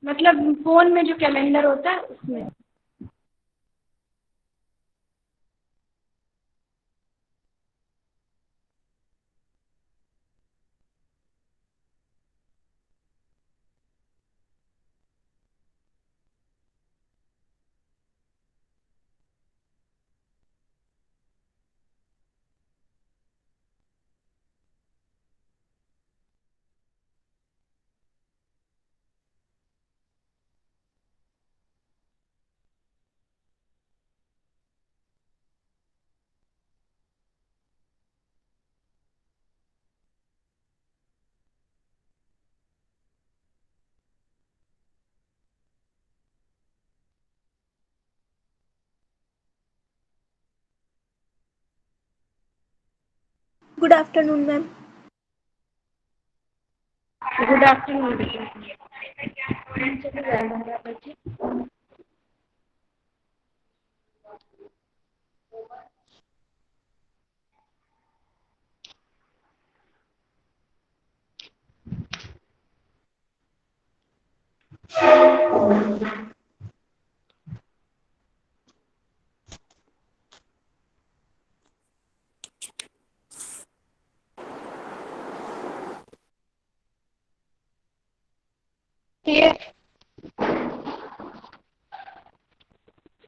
मतलब फोन में जो कैलेंडर होता है उसमें। Good afternoon ma'am. Good afternoon.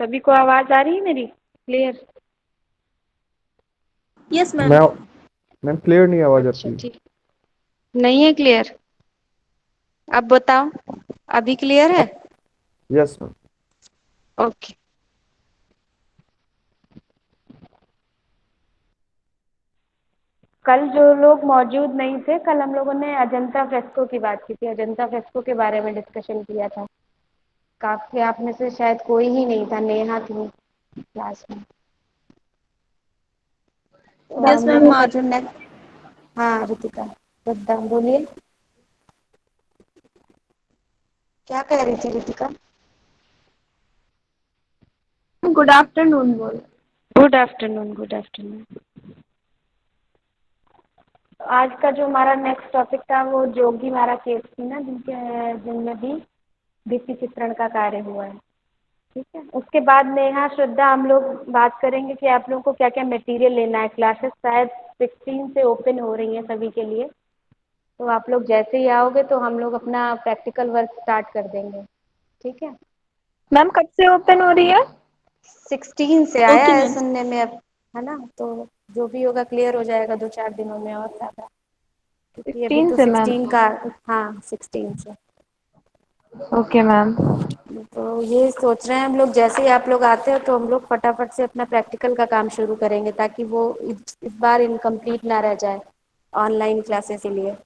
सभी को आवाज आ रही है मेरी क्लियर? Yes ma'am. मैं मैम क्लियर नहीं आवाज अच्छा आपकी। ठीक, नहीं है क्लियर? अब बताओ, अभी क्लियर है? Yes ma'am. ओके। कल जो लोग मौजूद नहीं थे, कल हम लोगों ने अजंता फ्रेस्को की बात की थी, अजंता फ्रेस्को के बारे में डिस्कशन किया था। काफी आप में से शायद कोई ही नहीं था, नेहा थी क्लास में। तो यस हम मैम। लोगों का जो नेक्स्ट, हाँ रितिका एकदम बोलिए, क्या कह रही थी रितिका? गुड आफ्टरनून बोल। Good afternoon, good afternoon. आज का जो हमारा नेक्स्ट टॉपिक था वो जोगी मारा केस थी ना, जिनमें भी भित्ति चित्रण का कार्य हुआ है। ठीक है, उसके बाद नेहा श्रद्धा हम लोग बात करेंगे कि आप लोगों को क्या क्या मटेरियल लेना है। क्लासेस शायद 16 से ओपन हो रही हैं सभी के लिए, तो आप लोग जैसे ही आओगे तो हम लोग अपना प्रैक्टिकल वर्क स्टार्ट कर देंगे। ठीक है, मैम कब से ओपन हो रही है? 16 से आया ओके है मैम। सुनने में अब, है ना? तो जो भी होगा क्लियर हो जाएगा 2-4 दिनों में और ज़्यादा, क्योंकि अभी 16 तो से मैम। 16 का, हाँ 16 से। Okay ma'am. तो ये सोच रहे हैं हम लोग जैसे ही आप लोग आते हो तो हम लोग फटाफट से अपना प्रैक्टिकल का काम शुरू करेंगे, ताकि वो इस बार इनकम्प्लीट ना रह जाए ऑनलाइन क्लासेस के लिए।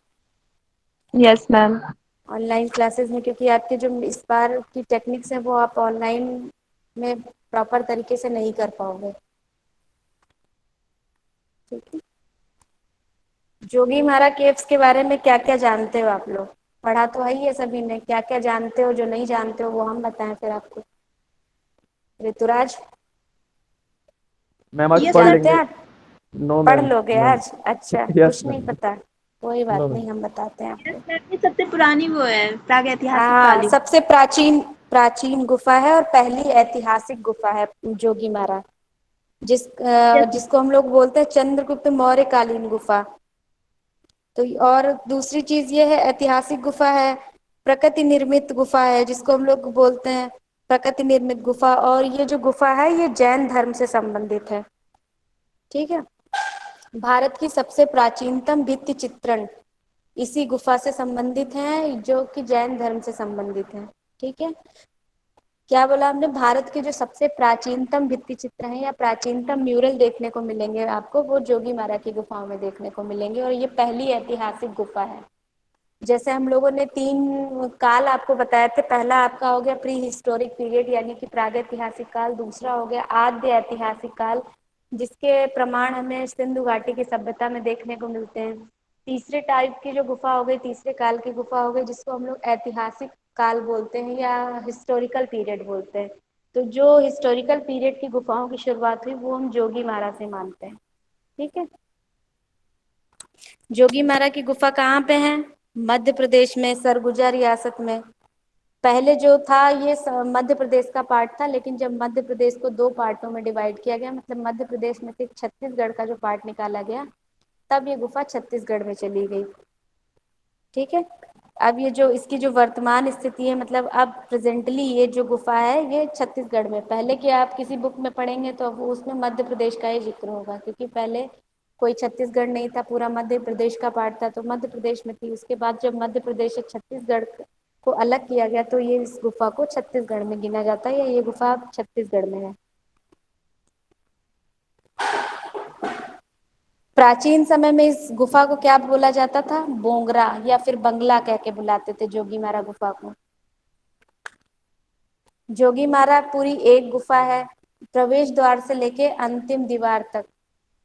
Yes ma'am. ऑनलाइन क्लासेस में क्योंकि आपके जो इस बार की टेक्निक्स हैं वो आप ऑनलाइन में प्रॉपर तरीके से नहीं कर पाओगे। ठीक है, जोगी मारा केव्स के बारे में क्या क्या जानते हो आप लोग? पढ़ा तो है ही है सभी ने, क्या क्या जानते हो? जो नहीं जानते हो वो हम बताएं फिर आपको। ऋतुराज, मैम आज यस पढ़ मैम। जानते हैं लेंगे। आप? नो पढ़ मैम। लोगे मैम। आज? अच्छा, यस कुछ नहीं मैम। पता, कोई नो बात मैम। नहीं, हम बताते हैं यस आपको। मैम, ये सबसे पुरानी वो है, प्रागैतिहासिक हाँ, कालीन। सबसे प्राचीन प्राचीन गुफा है और पहली ऐतिहासिक गुफा है जोगी मारा, यस मैम। जिसको हम लोग बोलते हैं चंद्रगुप्त मौर्य कालीन गुफा। तो और दूसरी चीज ये है, ऐतिहासिक गुफा है, प्रकृति निर्मित गुफा है जिसको हम लोग बोलते हैं प्रकृति निर्मित गुफा, और ये जो गुफा है ये जैन धर्म से संबंधित है। ठीक है, भारत की सबसे प्राचीनतम भित्ति चित्रण इसी गुफा से संबंधित हैं, जो कि जैन धर्म से संबंधित हैं। ठीक है, क्या बोला हमने? भारत के जो सबसे प्राचीनतम भित्ति चित्र हैं या प्राचीनतम म्यूरल देखने को मिलेंगे आपको, वो जोगी मारा की गुफाओं में देखने को मिलेंगे, और ये पहली ऐतिहासिक गुफा है। जैसे हम लोगों ने 3 काल आपको बताए थे, पहला आपका हो गया प्री हिस्टोरिक पीरियड यानी कि प्रागैतिहासिक काल, दूसरा हो गया आद्य ऐतिहासिक काल जिसके प्रमाण हमें सिंधु घाटी की सभ्यता में देखने को मिलते हैं, तीसरे टाइप की जो गुफा हो गई, तीसरे काल की गुफा हो गई जिसको हम लोग ऐतिहासिक काल बोलते हैं या हिस्टोरिकल पीरियड बोलते हैं। तो जो हिस्टोरिकल पीरियड की गुफाओं की शुरुआत हुई वो हम जोगी मारा से मानते हैं। ठीक है, जोगीमारा की गुफा कहाँ पे है? मध्य प्रदेश में, सरगुजा रियासत में। पहले जो था ये मध्य प्रदेश का पार्ट था, लेकिन जब मध्य प्रदेश को दो पार्टों में डिवाइड किया गया, मतलब मध्य प्रदेश में से छत्तीसगढ़ का जो पार्ट निकाला गया, तब ये गुफा छत्तीसगढ़ में चली गई। ठीक है। अब ये जो इसकी जो वर्तमान स्थिति है, मतलब अब प्रेजेंटली ये जो गुफा है ये छत्तीसगढ़ में, पहले की आप किसी बुक में पढ़ेंगे तो वो उसमें मध्य प्रदेश का ही जिक्र होगा, क्योंकि पहले कोई छत्तीसगढ़ नहीं था, पूरा मध्य प्रदेश का पार्ट था, तो मध्य प्रदेश में थी। उसके बाद जब मध्य प्रदेश से छत्तीसगढ़ को अलग किया गया तो ये इस गुफा को छत्तीसगढ़ में गिना जाता है, या ये गुफा अब छत्तीसगढ़ में है। प्राचीन समय में इस गुफा को क्या बोला जाता था? बोंगरा या फिर बंगला कह के बुलाते थे जोगीमारा गुफा को। जोगीमारा पूरी एक गुफा है, प्रवेश द्वार से लेके अंतिम दीवार तक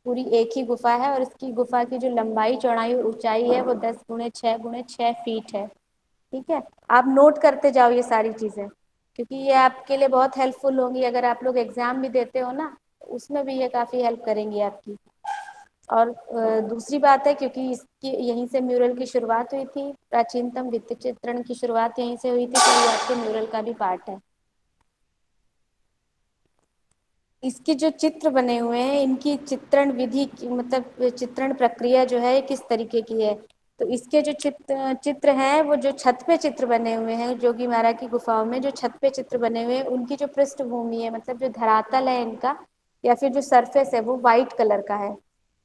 पूरी एक ही गुफा है, और इसकी गुफा की जो लंबाई चौड़ाई और ऊंचाई है वो 10 × 6 × 6 फीट है। ठीक है। आप नोट करते जाओ ये सारी चीजें, क्योंकि ये आपके लिए बहुत हेल्पफुल होंगी, अगर आप लोग एग्जाम भी देते हो ना, उसमें भी ये काफी हेल्प करेंगी आपकी। और दूसरी बात है, क्योंकि इसकी यहीं से म्यूरल की शुरुआत हुई थी, प्राचीनतम भित्ति चित्रण की शुरुआत यहीं से हुई थी, तो ये आपके म्यूरल का भी पार्ट है। इसके जो चित्र बने हुए हैं, इनकी चित्रण विधि मतलब चित्रण प्रक्रिया जो है किस तरीके की है, तो इसके जो चित्र हैं वो जो छत पे चित्र बने हुए हैं, जोगीमारा की गुफाओं में जो छत पे चित्र बने हुए हैं, उनकी जो पृष्ठभूमि है, मतलब जो धरातल है इनका या फिर जो सरफेस है वो वाइट कलर का है।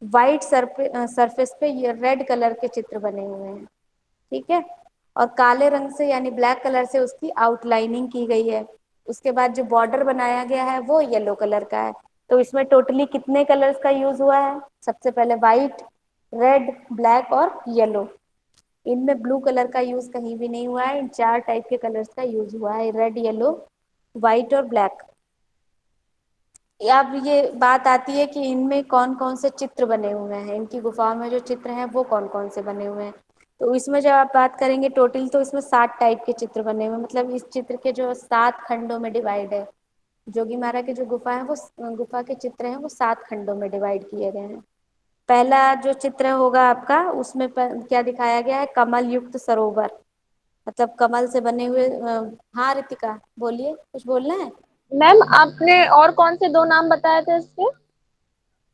वाइट सरफेस पे ये रेड कलर के चित्र बने हुए हैं। ठीक है। और काले रंग से यानी ब्लैक कलर से उसकी आउटलाइनिंग की गई है। उसके बाद जो बॉर्डर बनाया गया है वो येलो कलर का है। तो इसमें टोटली कितने कलर्स का यूज हुआ है? सबसे पहले व्हाइट, रेड, ब्लैक और येलो। इनमें ब्लू कलर का यूज कहीं भी नहीं हुआ है, इन 4 टाइप के कलर्स का यूज हुआ है, रेड, येलो, व्हाइट और ब्लैक। अब ये बात आती है कि इनमें कौन कौन से चित्र बने हुए हैं, इनकी गुफाओं में जो चित्र हैं वो कौन कौन से बने हुए हैं। तो इसमें जब आप बात करेंगे टोटल, तो इसमें 7 टाइप के चित्र बने हुए हैं, मतलब इस चित्र के जो 7 खंडों में डिवाइड है। जोगीमारा के जो गुफा है वो गुफा के चित्र हैं वो 7 खंडों में डिवाइड किए गए हैं। पहला जो चित्र होगा आपका, उसमें क्या दिखाया गया है? कमल युक्त सरोवर, मतलब कमल से बने हुए हाँ रितिका बोलिए, कुछ बोलना है? मैम आपने और कौन से दो नाम बताए थे इसके?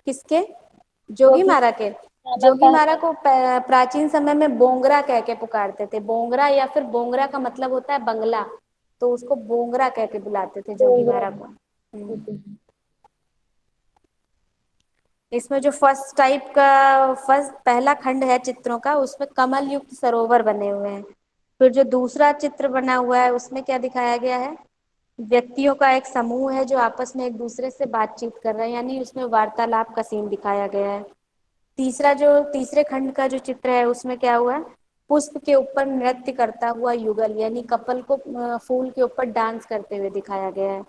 किसके? जोगी जोगीमारा के। मारा जोगीमारा को प्राचीन समय में बोंगरा कह के पुकारते थे। बोंगरा या फिर बोंगरा का मतलब होता है बंगला, तो उसको बोंगरा कह के बुलाते थे जोगीमारा को। इसमें जो फर्स्ट पहला खंड है चित्रों का, उसमें कमल युक्त सरोवर बने हुए हैं। फिर जो दूसरा चित्र बना हुआ है उसमें क्या दिखाया गया है? व्यक्तियों का एक समूह है जो आपस में एक दूसरे से बातचीत कर रहे हैं, यानी उसमें वार्तालाप का सीन दिखाया गया है। तीसरे खंड का जो चित्र है उसमें क्या हुआ है? पुष्प के ऊपर नृत्य करता हुआ युगल, यानी कपल को फूल के ऊपर डांस करते हुए दिखाया गया है।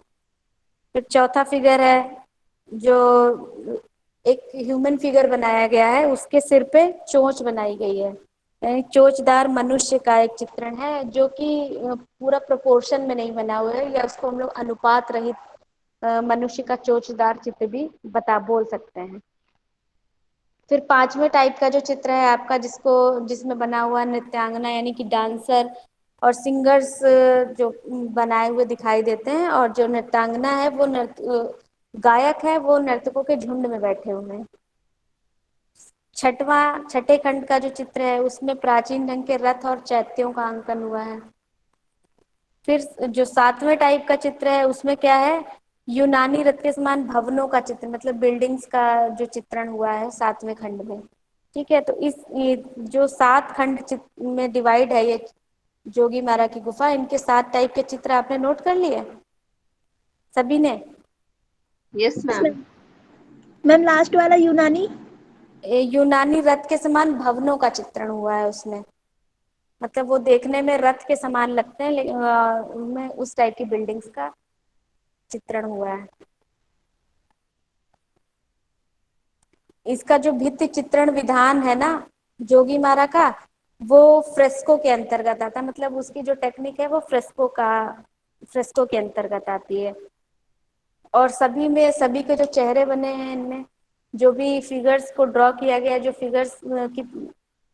फिर चौथा फिगर है जो एक ह्यूमन फिगर बनाया गया है, उसके सिर पे चोंच बनाई गई है, यानी चोंचदार मनुष्य का एक चित्रण है, जो कि पूरा प्रोपोर्शन में नहीं बना हुआ है, या उसको हम लोग अनुपात रहित मनुष्य का चोंचदार चित्र भी बोल सकते हैं। फिर 5वें टाइप का जो चित्र है आपका, जिसमें बना हुआ नृत्यांगना यानी कि डांसर और सिंगर्स जो बनाए हुए दिखाई देते हैं, और जो नृत्यांगना है वो गायक है, वो नर्तकों के झुंड में बैठे हुए हैं। छठे खंड का जो चित्र है उसमें प्राचीन ढंग के रथ और चैत्यों का अंकन हुआ है। फिर जो 7वें टाइप का चित्र है उसमें क्या है? यूनानी रथ के समान भवनों का चित्र, मतलब बिल्डिंग्स का जो चित्रण हुआ है 7वें खंड में। ठीक है। तो ये जो 7 खंड में डिवाइड है ये जोगीमारा की गुफा, इनके 7 टाइप के चित्र आपने नोट कर लिए सभी ने? Yes ma'am. Ma'am. Ma'am last वाला यूनानी। यूनानी रथ के समान भवनों का चित्रण हुआ है उसमें, मतलब वो देखने में रथ के समान लगते हैं, लेकिन उनमें उस टाइप की बिल्डिंग्स का चित्रण हुआ है। इसका जो भित्ति चित्रण विधान है ना जोगीमारा का, वो फ्रेस्को के अंतर्गत आता है, मतलब उसकी जो टेक्निक है वो फ्रेस्को के अंतर्गत आती है। और सभी के जो चेहरे बने हैं इनमें, जो भी फिगर्स को ड्रॉ किया गया, जो फिगर्स की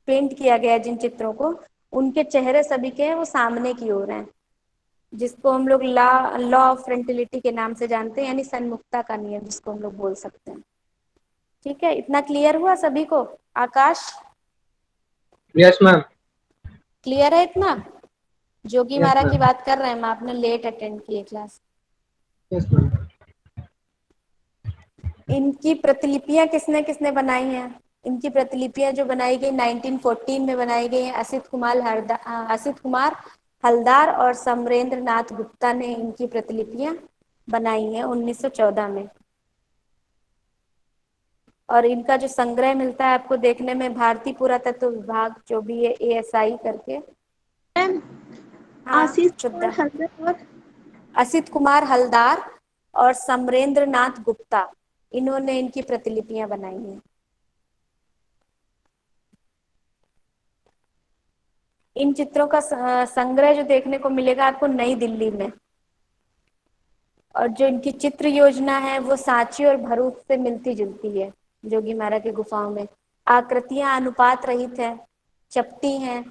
पेंट किया गया जिन चित्रों को, उनके चेहरे सभी के हैं वो सामने की ओर हैं, जिसको हम लोग लॉ ऑफ फ्रंटिलिटी के नाम से जानते हैं, यानी सन्मुखता का नियम जिसको हम लोग बोल सकते हैं। ठीक है, इतना क्लियर हुआ सभी को? आकाश, यस मैम। क्लियर है इतना? जोगी यस मारा की मैम। बात कर रहे हैं हम, आपने लेट अटेंड की है क्लास। Yes ma'am. इनकी प्रतिलिपियां किसने किसने बनाई हैं? इनकी प्रतिलिपियां जो बनाई गई 1914 में बनाई गई हैं, असित कुमार हलदार और समरेंद्र नाथ गुप्ता ने इनकी प्रतिलिपियां बनाई हैं 1914 में। और इनका जो संग्रह मिलता है आपको देखने में, भारतीय पुरातत्व विभाग जो भी है, ASI करके। मैम हाँ आशीष शुद्धा, और हजरत और असित कुमार हलदार और समरेंद्र नाथ गुप्ता, इन्होंने इनकी प्रतिलिपियां बनाई हैं। इन चित्रों का संग्रह जो देखने को मिलेगा आपको नई दिल्ली में। और जो इनकी चित्र योजना है वो सांची और भरूच से मिलती जुलती है। जोगी मारा की गुफाओं में आकृतियां अनुपात रहित है, चपटी हैं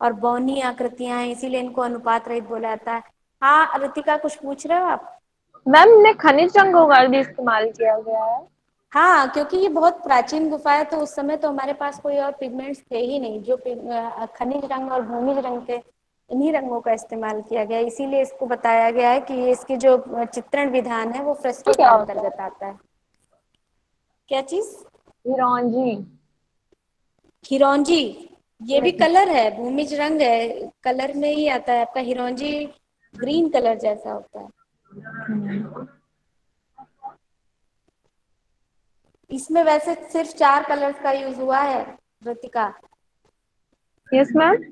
और बौनी आकृतियां हैं, इसीलिए इनको अनुपात रहित बोला जाता है। हाँ ऋतिका, कुछ पूछ रहे हो आप? मैम ने खनिज रंगों का भी इस्तेमाल किया गया है। हाँ, क्योंकि ये बहुत प्राचीन गुफा है, तो उस समय तो हमारे पास कोई और पिगमेंट्स थे ही नहीं। जो खनिज रंग और भूमिज रंग थे, इन्हीं रंगों का इस्तेमाल किया गया, इसीलिए इसको बताया गया है कि इसकी जो चित्रण विधान है वो तो फ्रेस्को के क्या होता है? अंतर्गत आता है। क्या चीज? हिरौंजी। हिरौंजी, ये भी कलर है, भूमिज रंग है, कलर में ही आता है आपका। हिरौंजी ग्रीन कलर जैसा होता है। इसमें वैसे सिर्फ 4 कलर्स का यूज हुआ है ऋतिका। Yes ma'am.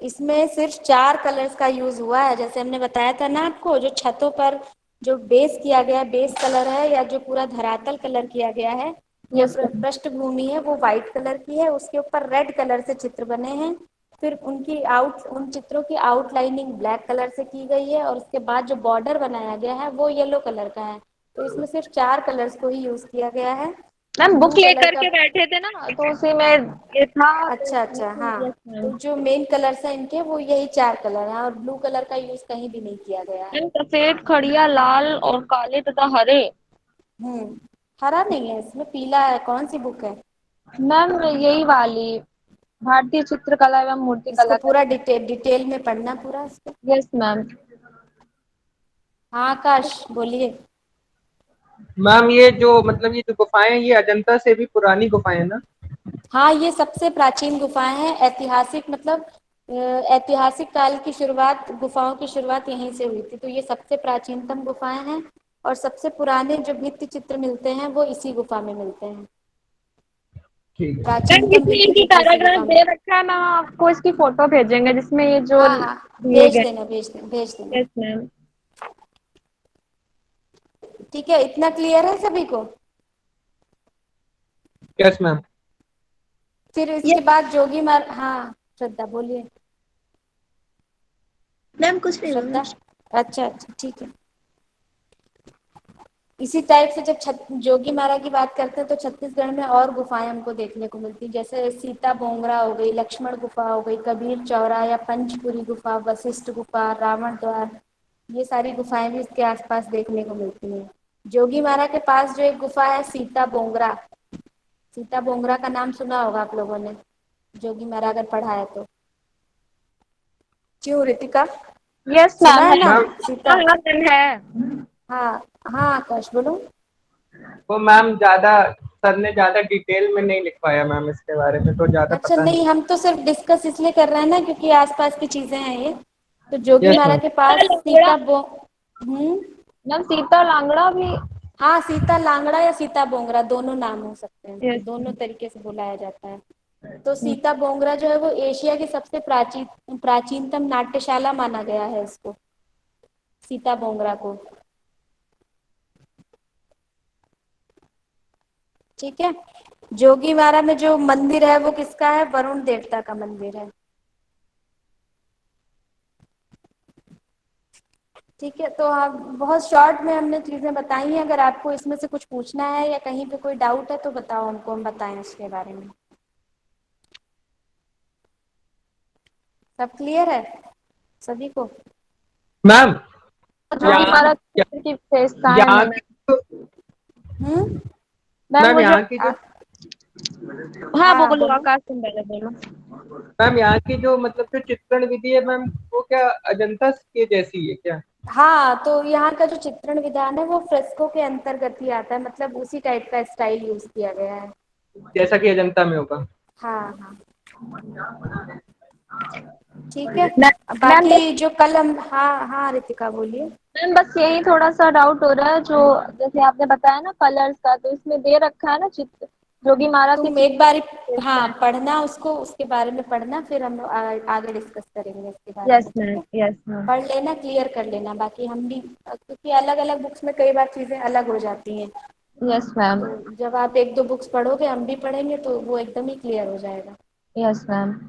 इसमें सिर्फ 4 कलर्स का यूज हुआ है, जैसे हमने बताया था ना आपको। जो छतों पर जो बेस किया गया है, बेस कलर है, या जो पूरा धरातल कलर किया गया है, वो यस मैम। पृष्ठभूमि है वो व्हाइट कलर की है, उसके ऊपर रेड कलर से चित्र बने हैं। फिर उन चित्रों की आउटलाइनिंग ब्लैक कलर से की गई है, और उसके बाद जो बॉर्डर बनाया गया है वो येलो कलर का है। तो इसमें सिर्फ 4 कलर्स को ही यूज किया गया है। मैम बुक ब्लू कलर लेकर का, के बैठे थे ना, तो उसी में ये था तो अच्छा अच्छा, हाँ। Yes ma'am. तो जो मेन कलर्स हैं इनके वो यही 4 कलर हैं, और ब्लू कलर का यूज कहीं भी नहीं किया गया है। मैम सफेद, खड़िया, लाल और काले तथा हरे। हम्म, हरा नहीं है इसमें, पीला है। कौन सी बुक है? मैम यही वाली, भारतीय चित्रकला एवं इसको मूर्तिकला पूरा करके। डिटेल में पढ़ना पूरा इसको। Yes ma'am. हाँ आकाश, बोलिए। मैम ये जो मतलब ये जो गुफाएं हैं, ये अजंता से भी पुरानी गुफाएं हैं ना? हाँ, ये सबसे प्राचीन गुफाएं हैं। ऐतिहासिक मतलब ऐतिहासिक काल की शुरुआत, गुफाओं की शुरुआत यहीं से हुई थी, तो ये सबसे प्राचीनतम गुफाएं हैं। और सबसे पुराने जो भित्ति चित्र मिलते हैं वो इसी गुफा में मिलते हैं। ठीक है। मैम प्राचीनतम इसमें भित्ति इनकी चित्र इसी पैराग्राफ गुफा में। दे रखा है, मैम आपको इसकी फोटो भेजेंगे जिसमें ये जो हाँ हाँ, दिए भेज गए। देना, भेज देना, भेज देना। Yes ma'am. ठीक है, इतना क्लियर है सभी को? Yes ma'am. फिर ये इसके बाद जोगी मार, हाँ श्रद्धा बोलिए। मैम कुछ नहीं श्रद्धा, बोलना। अच्छा अच्छा, ठीक है। इसी टाइप से जब जोगी मारा की बात करते हैं तो छत्तीसगढ़ में और गुफाएं हमको देखने को मिलती, जैसे सीता बोंगरा हो गई, लक्ष्मण गुफा हो गई, कबीर चौरा या पंचपुरी गुफा, वशिष्ठ गुफा, रावण द्वार, ये सारी गुफाएं भी इसके आसपास देखने को मिलती हैं। जोगी मारा के पास जो एक गुफा है सीता बोंगरा, सीता बोंगरा का नाम सुना होगा आप लोगों ने, जोगी मारा अगर पढ़ा है तो। क्यों ऋतिका, यस सुना मैम है है। नाम मैम सीता? हाँ हाँ मैम है। हाँ हाँ आकाश बोलो। वो मैम ज्यादा सर ने ज्यादा डिटेल में नहीं लिख पाया मैम इसके बारे में, तो ज्यादा अच्छा, पता नहीं। नहीं हम तो सिर्फ डिस्कस इसलिए कर रहे हैं ना क्योंकि आसपास की चीजें हैं ये। तो जोगी यस मारा मैम। के पास लांगड़ा। हम्म, मैम सीता लांगड़ा भी। हाँ सीता लांगड़ा या सीता बोंगरा दोनों नाम हो सकते हैं इसके, यस दोनों मैम। तरीके से बुलाया जाता है। तो सीता बोंगरा जो है वो एशिया की सबसे प्राचीनतम नाट्यशाला माना गया है इसको, सीता बोंगरा को। ठीक है। जोगी मारा में जो मंदिर है वो किसका है? वरुण देवता का मंदिर है। ठीक है, तो आप बहुत शॉर्ट में हमने चीज़ें बताई हैं। अगर आपको इसमें से कुछ पूछना है या कहीं पे कोई डाउट है तो बताओ हमको, हम बताएं उसके बारे में। सब क्लियर है सभी को? मैम जोगी यहाँ महाराज चित्र की विशेषताएं हैं यहाँ मैम। की जो हम्म। मैम मैम मुझे यहाँ की जो हाँ हाँ बोलो, बोलो। आकाश तुम पहले बोलो। मैम यहाँ की जो मतलब जो चित्रण विधि है मैम, वो क्या अजंता के जैसी है क्या? हाँ, तो यहाँ का जो चित्रण विधान है वो फ्रेस्को के अंतर्गत ही आता है, मतलब उसी टाइप का स्टाइल यूज किया गया है। जैसा कि अजंता में होगा। हाँ हाँ, ठीक है। अब मैम बस बाकी जो कल हम, हाँ हाँ रितिका बोलिए। मैम बस यही थोड़ा सा डाउट हो रहा है, जो जैसे आपने बताया ना कलर्स का, तो इसमें दे रखा है ना चित्र, जोगी महाराज के तुम चित्र एक बार कैसे हाँ हैं। पढ़ना उसको, उसके बारे में पढ़ना, फिर हम आगे डिस्कस करेंगे इसके बारे यस में, ठीक मैम, है। Yes ma'am. पढ़ लेना, क्लियर कर लेना। बाकी हम भी, क्योंकि अलग अलग बुक्स में कई बार चीजें अलग हो जाती हैं, यस मैम। तो जब आप एक दो बुक्स पढ़ोगे, हम भी पढ़ेंगे, तो वो एकदम ही क्लियर हो जाएगा। Yes ma'am.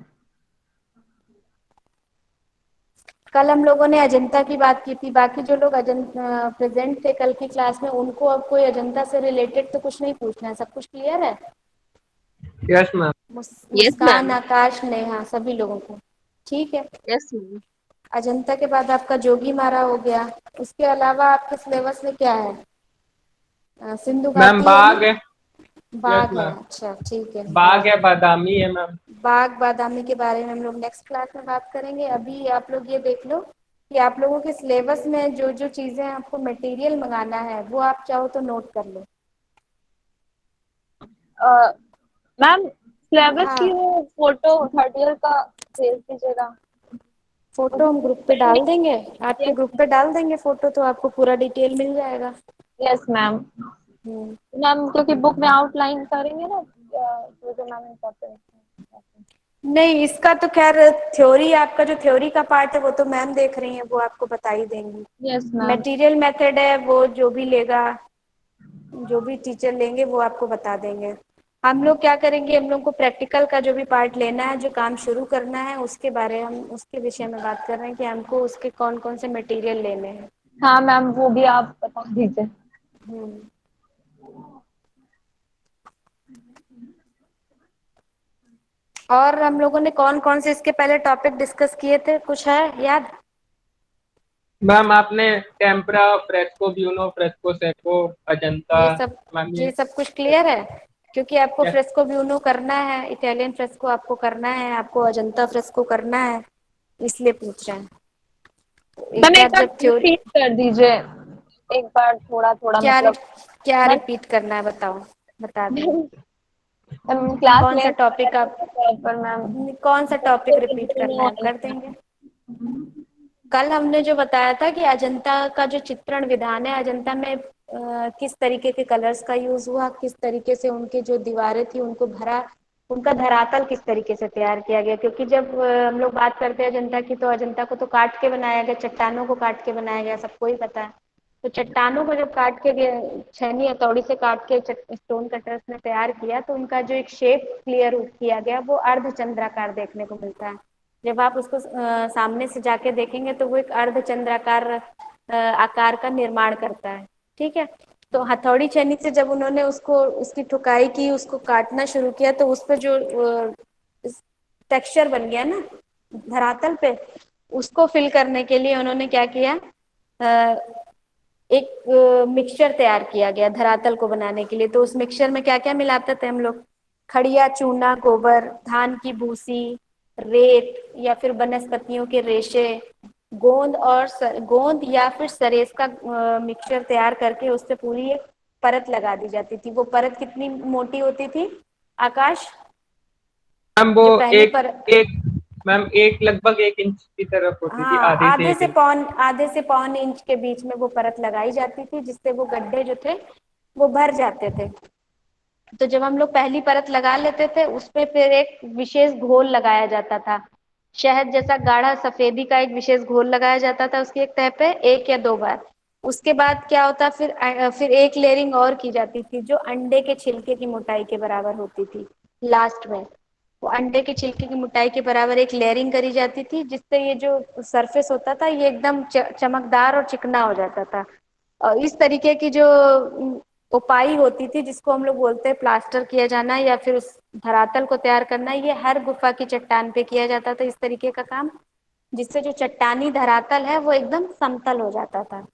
कल हम लोगों ने अजंता की बात की थी। बाकी जो लोग प्रेजेंट थे कल की क्लास में, उनको अब कोई अजंता से रिलेटेड तो कुछ नहीं पूछना है, सब कुछ क्लियर है? Yes ma'am. यस मुस्कान, मैम। आकाश, नेहा, सभी लोगों को ठीक है। Yes ma'am. अजंता के बाद आपका जोगी मारा हो गया। उसके अलावा आपके सिलेबस में क्या है? सिंधु मैम घाटी है ना? बाघ है। यस बाघ है, मैम। अच्छा ठीक है, बाघ बाघ। है, बादामी है मैम। बाघ बादामी के बारे में हम लोग नेक्स्ट क्लास में बात करेंगे। अभी आप लोग ये देख लो कि आप लोगों के सिलेबस में जो जो चीज़ें आपको मटेरियल मंगाना है वो आप चाहो तो नोट कर लो। मैम सिलेबस की हाँ, वो फोटो थर्ड ईयर का भेज दीजिएगा। फोटो हम ग्रुप पे डाल देंगे, आपके यस ग्रुप पे डाल देंगे फोटो, तो आपको पूरा डिटेल मिल जाएगा। Yes ma'am. हम्म। मैम क्योंकि बुक में आउटलाइन करेंगे ना, जो जो मैम इम्पोर्टेंट है। नहीं, इसका तो खैर थ्योरी, आपका जो थ्योरी का पार्ट है वो तो मैम देख रही हैं, वो आपको बता ही देंगी। Yes ma'am. मटेरियल मेथड है वो जो भी लेगा, जो भी टीचर लेंगे वो आपको बता देंगे। हम लोग क्या करेंगे, हम लोग को प्रैक्टिकल का जो भी पार्ट लेना है, जो काम शुरू करना है, उसके बारे हम उसके विषय में बात कर रहे हैं कि हमको उसके कौन कौन से मटेरियल लेने हैं। हाँ मैम वो भी आप बता दीजिए। हम्म। और हम लोगों ने कौन कौन से इसके पहले टॉपिक डिस्कस किए थे, कुछ है याद? मैम आपने tempera, fresco buono, fresco Seiko, Ajanta. ये सब, मैम ये सब कुछ क्लियर है? क्योंकि आपको यस फ्रेस्को ब्यूनो करना है, इटालियन फ्रेस्को आपको करना है, आपको अजंता फ्रेस्को करना है, इसलिए पूछ रहे हैं। एक मैम एक बार बार जब थ्योरी, रिपीट कर दीजिए, एक बार थोड़ा थोड़ा क्या मतलब। क्या मैम रिपीट करना है बताओ, बता दो। क्लास कौन ले सा टॉपिक आप, पर मैम कौन सा टॉपिक रिपीट करना है, हम कर देंगे। कल हमने जो बताया था कि अजंता का जो चित्रण विधान है, अजंता में किस तरीके के कलर्स का यूज हुआ, किस तरीके से उनके जो दीवारें थी उनको भरा, उनका धरातल किस तरीके से तैयार किया गया। क्योंकि जब हम लोग बात करते हैं अजंता की, तो अजंता को तो काट के बनाया गया, चट्टानों को काट के बनाया गया, सबको ही पता है। तो चट्टानों को जब काट के छेनी हथौड़ी से काट के स्टोन कटर्स ने तैयार किया, तो उनका जो एक शेप क्लियर किया गया वो अर्धचंद्राकार देखने को मिलता है। जब आप उसको सामने से जाके देखेंगे तो वो एक अर्धचंद्राकार आकार का निर्माण करता है, ठीक है। तो हथौड़ी छेनी से जब उन्होंने उसको, उसकी ठुकाई की, उसको काटना शुरू किया, तो उस पर जो टेक्सचर बन गया ना धरातल पे, उसको फिल करने के लिए उन्होंने क्या किया, एक मिक्सचर तैयार किया गया धरातल को बनाने के लिए। तो उस मिक्सचर में क्या क्या मिलाते थे हम लोग? खड़िया, चूना, गोबर, धान की भूसी, रेत या फिर वनस्पतियों के रेशे, गोंद और गोंद या फिर सरेस का मिक्सचर तैयार करके उस पे पूरी एक परत लगा दी जाती थी। वो परत कितनी मोटी होती थी आकाश? मैम वो जो पहली एक परत, एक मैम एक लगभग 1 इंच की तरफ होती थी, हाँ, आधे से 1 इंच। आधे से पौन इंच के बीच में वो परत लगाई जाती थी, जिससे वो गड्ढे जो थे वो भर जाते थे। तो जब हम लोग पहली परत लगा लेते थे, उसपे फिर एक विशेष घोल लगाया जाता था, शहद जैसा गाढ़ा सफेदी का एक विशेष घोल लगाया जाता था उसकी एक तह पे, एक या दो बार। उसके बाद क्या होता, फिर एक लेयरिंग और की जाती थी, जो अंडे के छिलके की मोटाई के बराबर होती थी लास्ट में। वो अंडे के छिलके की मोटाई के बराबर एक लेयरिंग करी जाती थी, जिससे ये जो सरफेस होता था ये एकदम चमकदार और चिकना हो जाता था। और इस तरीके की जो उपाई होती थी, जिसको हम लोग बोलते हैं प्लास्टर किया जाना या फिर उस धरातल को तैयार करना, ये हर गुफा की चट्टान पे किया जाता था इस तरीके का काम, जिससे जो चट्टानी धरातल है वो एकदम समतल हो जाता था।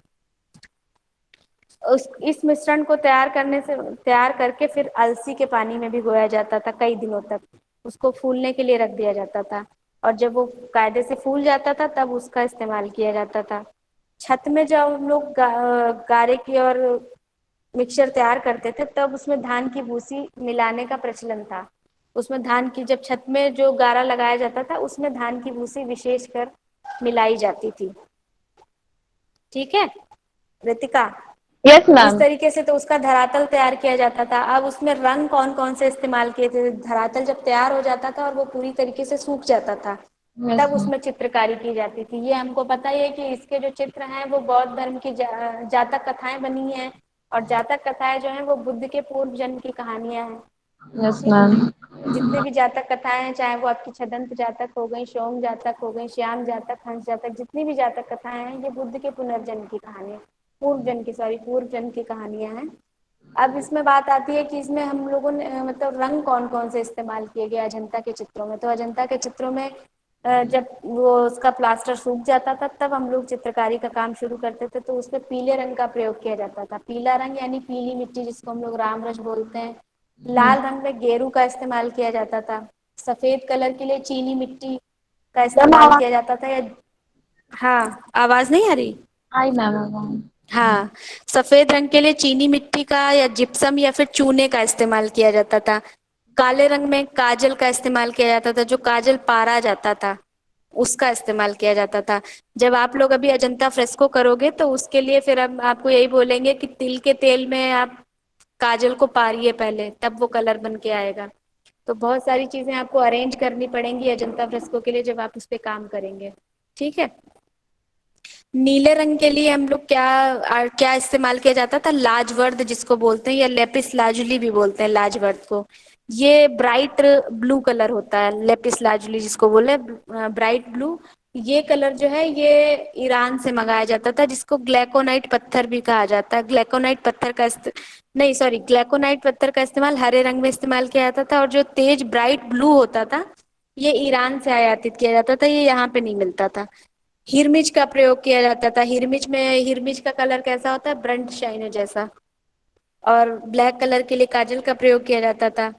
इस मिश्रण को तैयार करके फिर अलसी के पानी में भिगोया जाता था कई दिनों तक, उसको फूलने के लिए रख दिया जाता था। और जब वो कायदे से फूल जाता था तब उसका इस्तेमाल किया जाता था। छत में जब हम लोग गारे की और मिक्सचर तैयार करते थे तब उसमें धान की भूसी मिलाने का प्रचलन था। उसमें धान की, जब छत में जो गारा लगाया जाता था उसमें धान की भूसी विशेष कर मिलाई जाती थी। ठीक है रितिका? यस इस मैम। तरीके से तो उसका धरातल तैयार किया जाता था। अब उसमें रंग कौन कौन से इस्तेमाल किए थे? धरातल जब तैयार हो जाता था और वो पूरी तरीके से सूख जाता था यस तब मैम। उसमें चित्रकारी की जाती थी। ये हमको पता ही है कि इसके जो चित्र हैं वो बौद्ध धर्म की जातक कथाएं बनी हैं, और जातक कथाएं जो हैं वो बुद्ध के पूर्व जन्म की कहानियां हैं। यस ठीक है? मैम। जितने भी जातक कथाएं हैं, चाहे वो आपकी छदंत जातक हो गई, सोम जातक हो गई, श्याम जातक, हंस जातक, जितनी भी जातक कथाएं हैं ये बुद्ध के पुनर्जन्म की कहानी है, पूर्व जन्म की कहानियां हैं। अब इसमें बात आती है कि इसमें हम लोगों ने मतलब रंग कौन कौन से इस्तेमाल किए गए अजंता के चित्रों में। तो अजंता के चित्रों में जब वो उसका प्लास्टर सूख जाता था तब हम लोग चित्रकारी का काम शुरू करते थे, तो उसमें पीले रंग का प्रयोग किया जाता था। पीला रंग यानी पीली मिट्टी, जिसको हम लोग रामरस बोलते हैं। लाल रंग में गेरू का इस्तेमाल किया जाता था। सफेद कलर के लिए चीनी मिट्टी का मैम इस्तेमाल आवाज किया जाता था। या हाँ, आवाज नहीं आ रही? आई मैम आवाज। हाँ, सफेद रंग के लिए चीनी मिट्टी का या जिप्सम या फिर चूने का इस्तेमाल किया जाता था। काले रंग में काजल का इस्तेमाल किया जाता था, जो काजल पारा जाता था उसका इस्तेमाल किया जाता था। जब आप लोग अभी अजंता फ्रेस्को करोगे तो उसके लिए फिर हम आपको यही बोलेंगे कि तिल के तेल में आप काजल को पारिए पहले, तब वो कलर बन के आएगा। तो बहुत सारी चीजें आपको अरेंज करनी पड़ेंगी अजंता फ्रेस्को के लिए जब आप उस पर काम करेंगे। ठीक है? नीले रंग के लिए हम लोग क्या इस्तेमाल किया जाता था? लाजवर्द जिसको बोलते हैं, या लेपिस लाजुली भी बोलते हैं लाजवर्द को। ये ब्राइट ब्लू कलर होता है, लेपिस लाजुली जिसको बोले ब्राइट ब्लू। ये कलर जो है ये ईरान से मंगाया जाता था, जिसको ग्लैकोनाइट पत्थर भी कहा जाता है। नहीं सॉरी, ग्लैकोनाइट पत्थर का इस्तेमाल हरे रंग में इस्तेमाल किया जाता था। और जो तेज ब्राइट ब्लू होता था ये ईरान से आयातित किया जाता था, ये यहाँ पे नहीं मिलता था। हिरमिज का प्रयोग किया जाता था। हिरमिज का कलर कैसा होता है? ब्रंट शाइन जैसा। और ब्लैक कलर के लिए काजल का प्रयोग किया जाता था।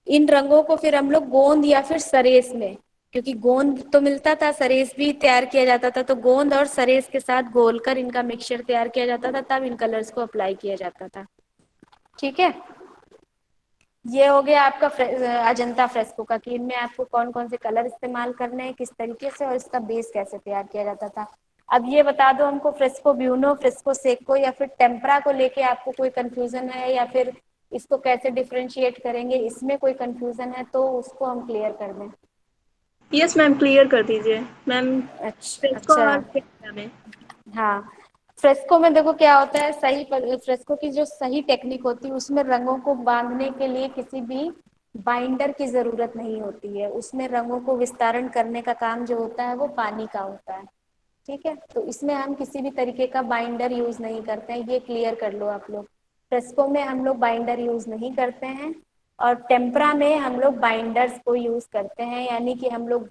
इन रंगों को फिर हम लोग गोंद या फिर सरेस में, क्योंकि गोंद तो मिलता था, सरेस भी तैयार किया जाता था, तो गोंद और सरेस के साथ घोलकर इनका मिक्सचर तैयार किया जाता था, तब इन कलर्स को अप्लाई किया जाता था। ठीक है? ये हो गया आपका अजंता फ्रेस्को का, कि इनमें आपको कौन कौन से कलर इस्तेमाल करने हैं, किस तरीके से, और इसका बेस कैसे तैयार किया जाता था। अब ये बता दो हमको, फ्रेस्को ब्यूनो, फ्रेस्को सेको या फिर टेम्परा को लेके आपको कोई कंफ्यूजन है, या फिर इसको कैसे डिफ्रेंशिएट करेंगे, इसमें कोई कंफ्यूजन है तो उसको हम क्लियर कर दें। यस मैम, क्लियर कर दीजिए मैम। अच्छा इसको अच्छा। और क्या में? हाँ, फ्रेस्को में देखो क्या होता है, फ्रेस्को की जो सही टेक्निक होती है उसमें रंगों को बांधने के लिए किसी भी बाइंडर की जरूरत नहीं होती है। उसमें रंगों को विस्तारण करने का काम जो होता है वो पानी का होता है। ठीक है? तो इसमें हम किसी भी तरीके का बाइंडर यूज नहीं करते हैं, ये क्लियर कर लो आप लोग। फ्रेस्को में हम लोग बाइंडर यूज नहीं करते हैं, और टेम्परा में हम लोग बाइंडर्स को यूज करते हैं, यानी कि हम लोग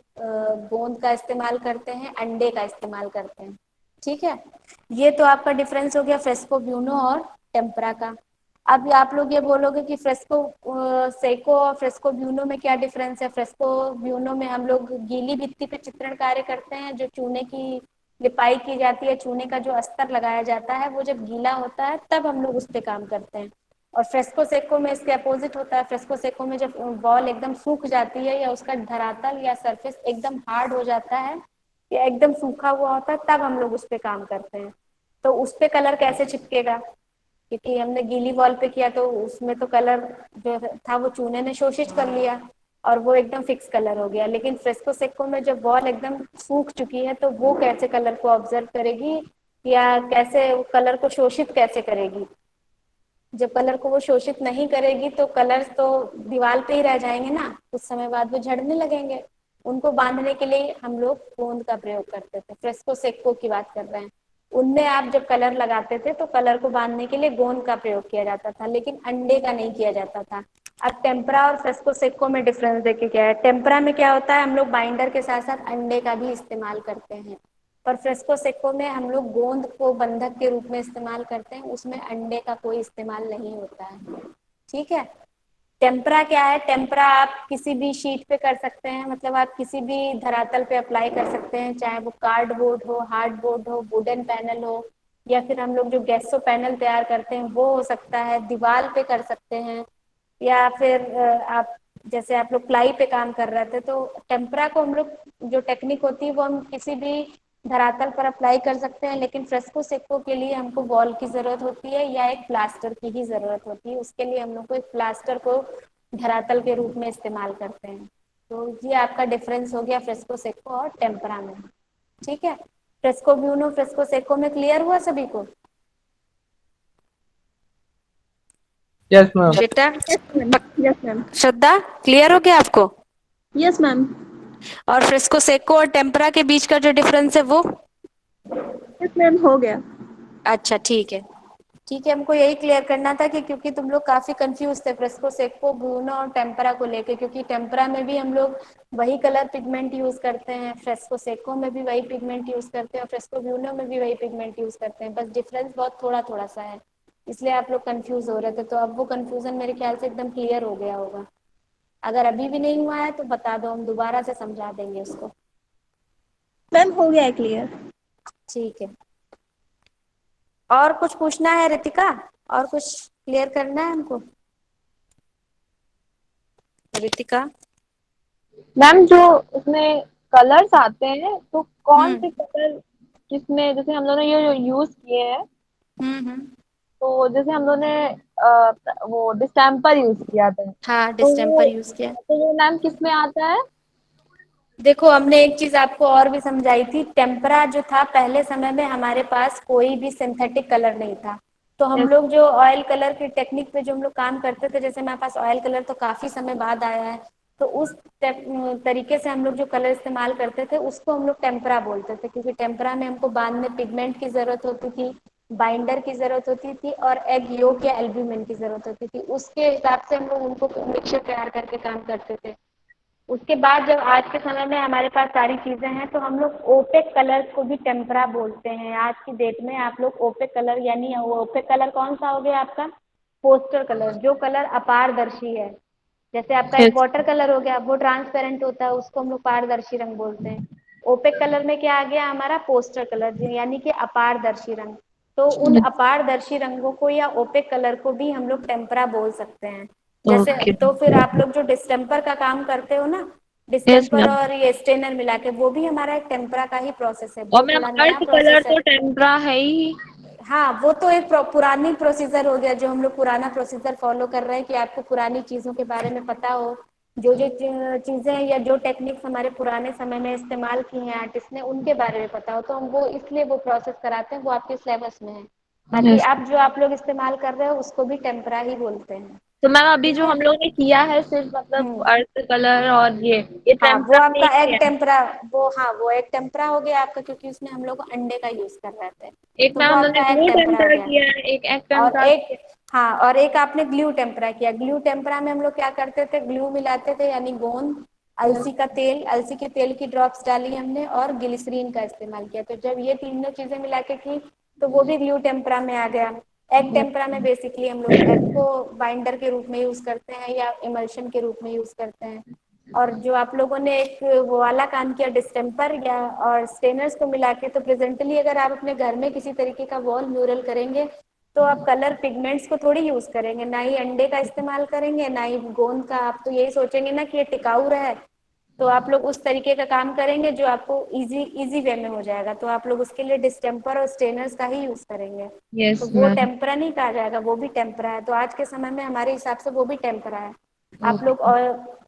गोंद का इस्तेमाल करते हैं, अंडे का इस्तेमाल करते हैं। ठीक है? ये तो आपका डिफरेंस हो गया फ्रेस्को ब्यूनो और टेम्परा का। अब आप लोग ये बोलोगे कि फ्रेस्को सेको और फ्रेस्को ब्यूनो में क्या डिफरेंस है। फ्रेस्को ब्यूनो में हम लोग गीली भित्ति पे चित्रण कार्य करते हैं, जो चूने की लिपाई की जाती है, चूने का जो अस्तर लगाया जाता है वो जब गीला होता है तब हम लोग उस पर काम करते हैं। और फ्रेस्को सेको में इसके अपोजिट होता है। फ्रेस्को सेको में जब वॉल एकदम सूख जाती है या उसका धरातल या सरफेस एकदम हार्ड हो जाता है या एकदम सूखा हुआ होता है तब हम लोग उस पर काम करते हैं। तो उस पे कलर कैसे चिपकेगा? क्योंकि हमने गीली वॉल पे किया तो उसमें तो कलर जो था वो चूने ने शोषित कर लिया और वो एकदम फिक्स कलर हो गया। लेकिन फ्रेस्को सेको में जब वॉल एकदम सूख चुकी है तो वो कैसे कलर को ऑब्जर्व करेगी या कैसे कलर को शोषित कैसे करेगी? जब कलर को वो शोषित नहीं करेगी तो कलर्स तो दीवार पे ही रह जाएंगे ना, कुछ समय बाद वो झड़ने लगेंगे। उनको बांधने के लिए हम लोग गोंद का प्रयोग करते थे। फ्रेस्को सेक्को की बात कर रहे हैं, उनमें आप जब कलर लगाते थे तो कलर को बांधने के लिए गोंद का प्रयोग किया जाता था, लेकिन अंडे का नहीं किया जाता था। अब टेम्परा और फ्रेस्को सेक्को में डिफरेंस देखे क्या है। टेम्परा में क्या होता है, हम लोग बाइंडर के साथ साथ अंडे का भी इस्तेमाल करते हैं, पर फ्रेस्को सेक्को में हम लोग गोंद को बंधक के रूप में इस्तेमाल करते हैं, उसमें अंडे का कोई इस्तेमाल नहीं होता है। ठीक है। टेम्परा क्या है, टेम्परा आप किसी भी शीट पे कर सकते हैं, मतलब आप किसी भी धरातल पे अप्लाई कर सकते हैं, चाहे वो कार्डबोर्ड हो, हार्डबोर्ड हो, वुडन पैनल हो, या फिर हम लोग जो गैसो पैनल तैयार करते हैं वो हो सकता है, दीवार पे कर सकते हैं, या फिर आप जैसे आप लोग प्लाई पे काम कर रहे थे तो टेम्परा को हम लोग जो टेक्निक होती है वो हम किसी भी धरातल पर अप्लाई कर सकते हैं, लेकिन फ्रेस्को सेक्को के लिए हमको वॉल की जरूरत होती है या एक प्लास्टर की ही जरूरत होती है। उसके लिए हम लोग को एक प्लास्टर को धरातल के रूप में इस्तेमाल करते हैं। तो ये आपका डिफरेंस हो गया फ्रेस्को सेक्को और टेम्परा में। ठीक है। फ्रेस्को ब्यूनो फ्रेस्को सेक्को में क्लियर हुआ सभी को? Yes ma'am. बेटा यस मैम। श्रद्धा, क्लियर हो गया आपको? Yes ma'am. और फ्रेस्को सेक्को और टेम्परा के बीच का जो डिफरेंस है वो? यस मैम, हो गया। अच्छा ठीक है। ठीक है, हमको यही क्लियर करना था कि क्योंकि तुम लोग काफी कंफ्यूज थे फ्रेस्को सेक्को ब्रूनो और टेम्परा को लेके, क्योंकि टेम्परा में भी हम लोग वही कलर पिगमेंट यूज करते हैं, फ्रेस्को सेक्को में भी वही पिगमेंट यूज करते हैं और फ्रेस्को ब्रूनो में भी वही पिगमेंट यूज करते हैं, बस डिफरेंस बहुत थोड़ा थोड़ा सा है, इसलिए आप लोग कंफ्यूज हो रहे थे। तो अब वो कंफ्यूजन मेरे ख्याल से एकदम क्लियर हो गया होगा। अगर अभी भी नहीं हुआ है तो बता दो, हम दोबारा से समझा देंगे उसको। मैम हो गया है क्लियर। ठीक है। और कुछ पूछना है रितिका? और कुछ क्लियर करना है हमको? रितिका? मैम जो उसमें कलर्स आते हैं तो कौन हम्म से कलर किसमें, जैसे हम लोगों ने ये यूज किए हैं, हम्म। तो जैसे हम लोगों ने वो डिस्टेम्पर यूज किया था, हाँ, तो डिस्टेम्पर यूज किया। वो मैम किस में आता है? देखो, हमने एक चीज आपको और भी समझाई थी, टेम्परा जो था पहले समय में हमारे पास कोई भी सिंथेटिक कलर नहीं था, तो हम Yes. लोग जो ऑयल कलर की टेक्निक पे जो हम लोग काम करते थे, जैसे मेरे पास ऑयल कलर तो काफी समय बाद आया है, तो उस तरीके से हम लोग जो कलर इस्तेमाल करते थे उसको हम लोग टेम्परा बोलते थे, क्योंकि टेम्परा में हमको बाद में पिगमेंट की जरूरत होती थी, बाइंडर की जरूरत होती थी और एग योक या एल्ब्यूमिन की जरूरत होती थी, उसके हिसाब से हम लोग उनको मिक्सचर तैयार करके काम करते थे। उसके बाद जब आज के समय में हमारे पास सारी चीजें हैं तो हम लोग ओपेक कलर को भी टेम्परा बोलते हैं। आज की डेट में आप लोग ओपेक कलर, यानी वो ओपेक कलर कौन सा हो गया आपका? पोस्टर कलर, जो कलर अपारदर्शी है। जैसे आपका एक Yes. वाटर कलर हो गया, वो ट्रांसपेरेंट होता है, उसको हम लोग पारदर्शी रंग बोलते हैं। ओपेक कलर में क्या आ गया हमारा? पोस्टर कलर, यानी कि अपारदर्शी रंग। तो उन अपारदर्शी रंगों को या ओपेक कलर को भी हम लोग टेम्परा बोल सकते हैं। जैसे ओके। तो फिर आप लोग जो डिस्टेम्पर का काम करते हो ना, यस डिस्टेम्पर मैम। और ये स्टेनर मिला के, वो भी हमारा एक टेम्परा का ही प्रोसेस है, और वो मैम थोड़ा नया अर्थ कलर प्रोसेस है। तो टेम्परा है ही। हाँ, वो तो एक पुरानी प्रोसीजर हो गया, जो हम लोग पुराना प्रोसीजर फॉलो कर रहे हैं कि आपको पुरानी चीजों के बारे में पता हो, जो जो चीजें या जो टेक्निक्स हमारे पुराने समय में इस्तेमाल की हैं आर्टिस्ट ने, उनके बारे में पता हो, तो हम वो इसलिए वो प्रोसेस कराते हैं, वो आपके सिलेबस में है। बाकी यस। आप जो आप लोग इस्तेमाल कर रहे हो उसको भी टेम्परा ही बोलते हैं। तो मैम अभी ठीक जो है। हम लोगों ने किया है सिर्फ मतलब हम्म। अर्थ कलर और ये हाँ, वो टेम्परा में आपका ही एग है। टेम्परा, वो हाँ वो एग टेम्परा हो गया आपका, क्योंकि उसमें हम लोग अंडे का यूज कर रहे थे, एक तो मैम वो हम लोगों ने आपका एग ब्लू टेम्परा हो टेम्परा गया। किया है, एक एक्ट और टेम्परा एक, किया हाँ, और एक आपने ग्लू टेम्परा किया। ग्लू टेम्परा में हम लोग क्या करते थे, ग्लू मिलाते थे, यानी गोंद, है। अलसी का तेल, अलसी के तेल की ड्रॉप्स डाली हमने और ग्लिसरीन का इस्तेमाल किया, तो जब ये तीनों चीजें मिला के की तो वो भी ग्लू टेम्परा में आ गया। एग टेम्परा में बेसिकली हम लोग एग को बाइंडर के रूप में यूज करते हैं या इमल्शन के रूप में यूज करते हैं। और जो आप लोगों ने एक वो वाला काम किया डिस्टेम्पर या और स्टेनर्स को मिला के, तो प्रेजेंटली अगर आप अपने घर में किसी तरीके का वॉल म्यूरल करेंगे तो आप कलर पिगमेंट्स को थोड़ी यूज करेंगे, ना ही अंडे का इस्तेमाल करेंगे ना ही गोंद का। आप तो यही सोचेंगे ना कि ये टिकाऊ रहे, तो आप लोग उस तरीके का काम करेंगे जो आपको इजी इजी वे में हो जाएगा, तो आप लोग उसके लिए डिस्टेम्पर और स्टेनर्स का ही यूज करेंगे। तो यस वो मैम। टेम्परा नहीं कहा जाएगा, वो भी टेम्परा है। तो आज के समय में हमारे हिसाब से वो भी टेम्परा है। आप लोग ओके। और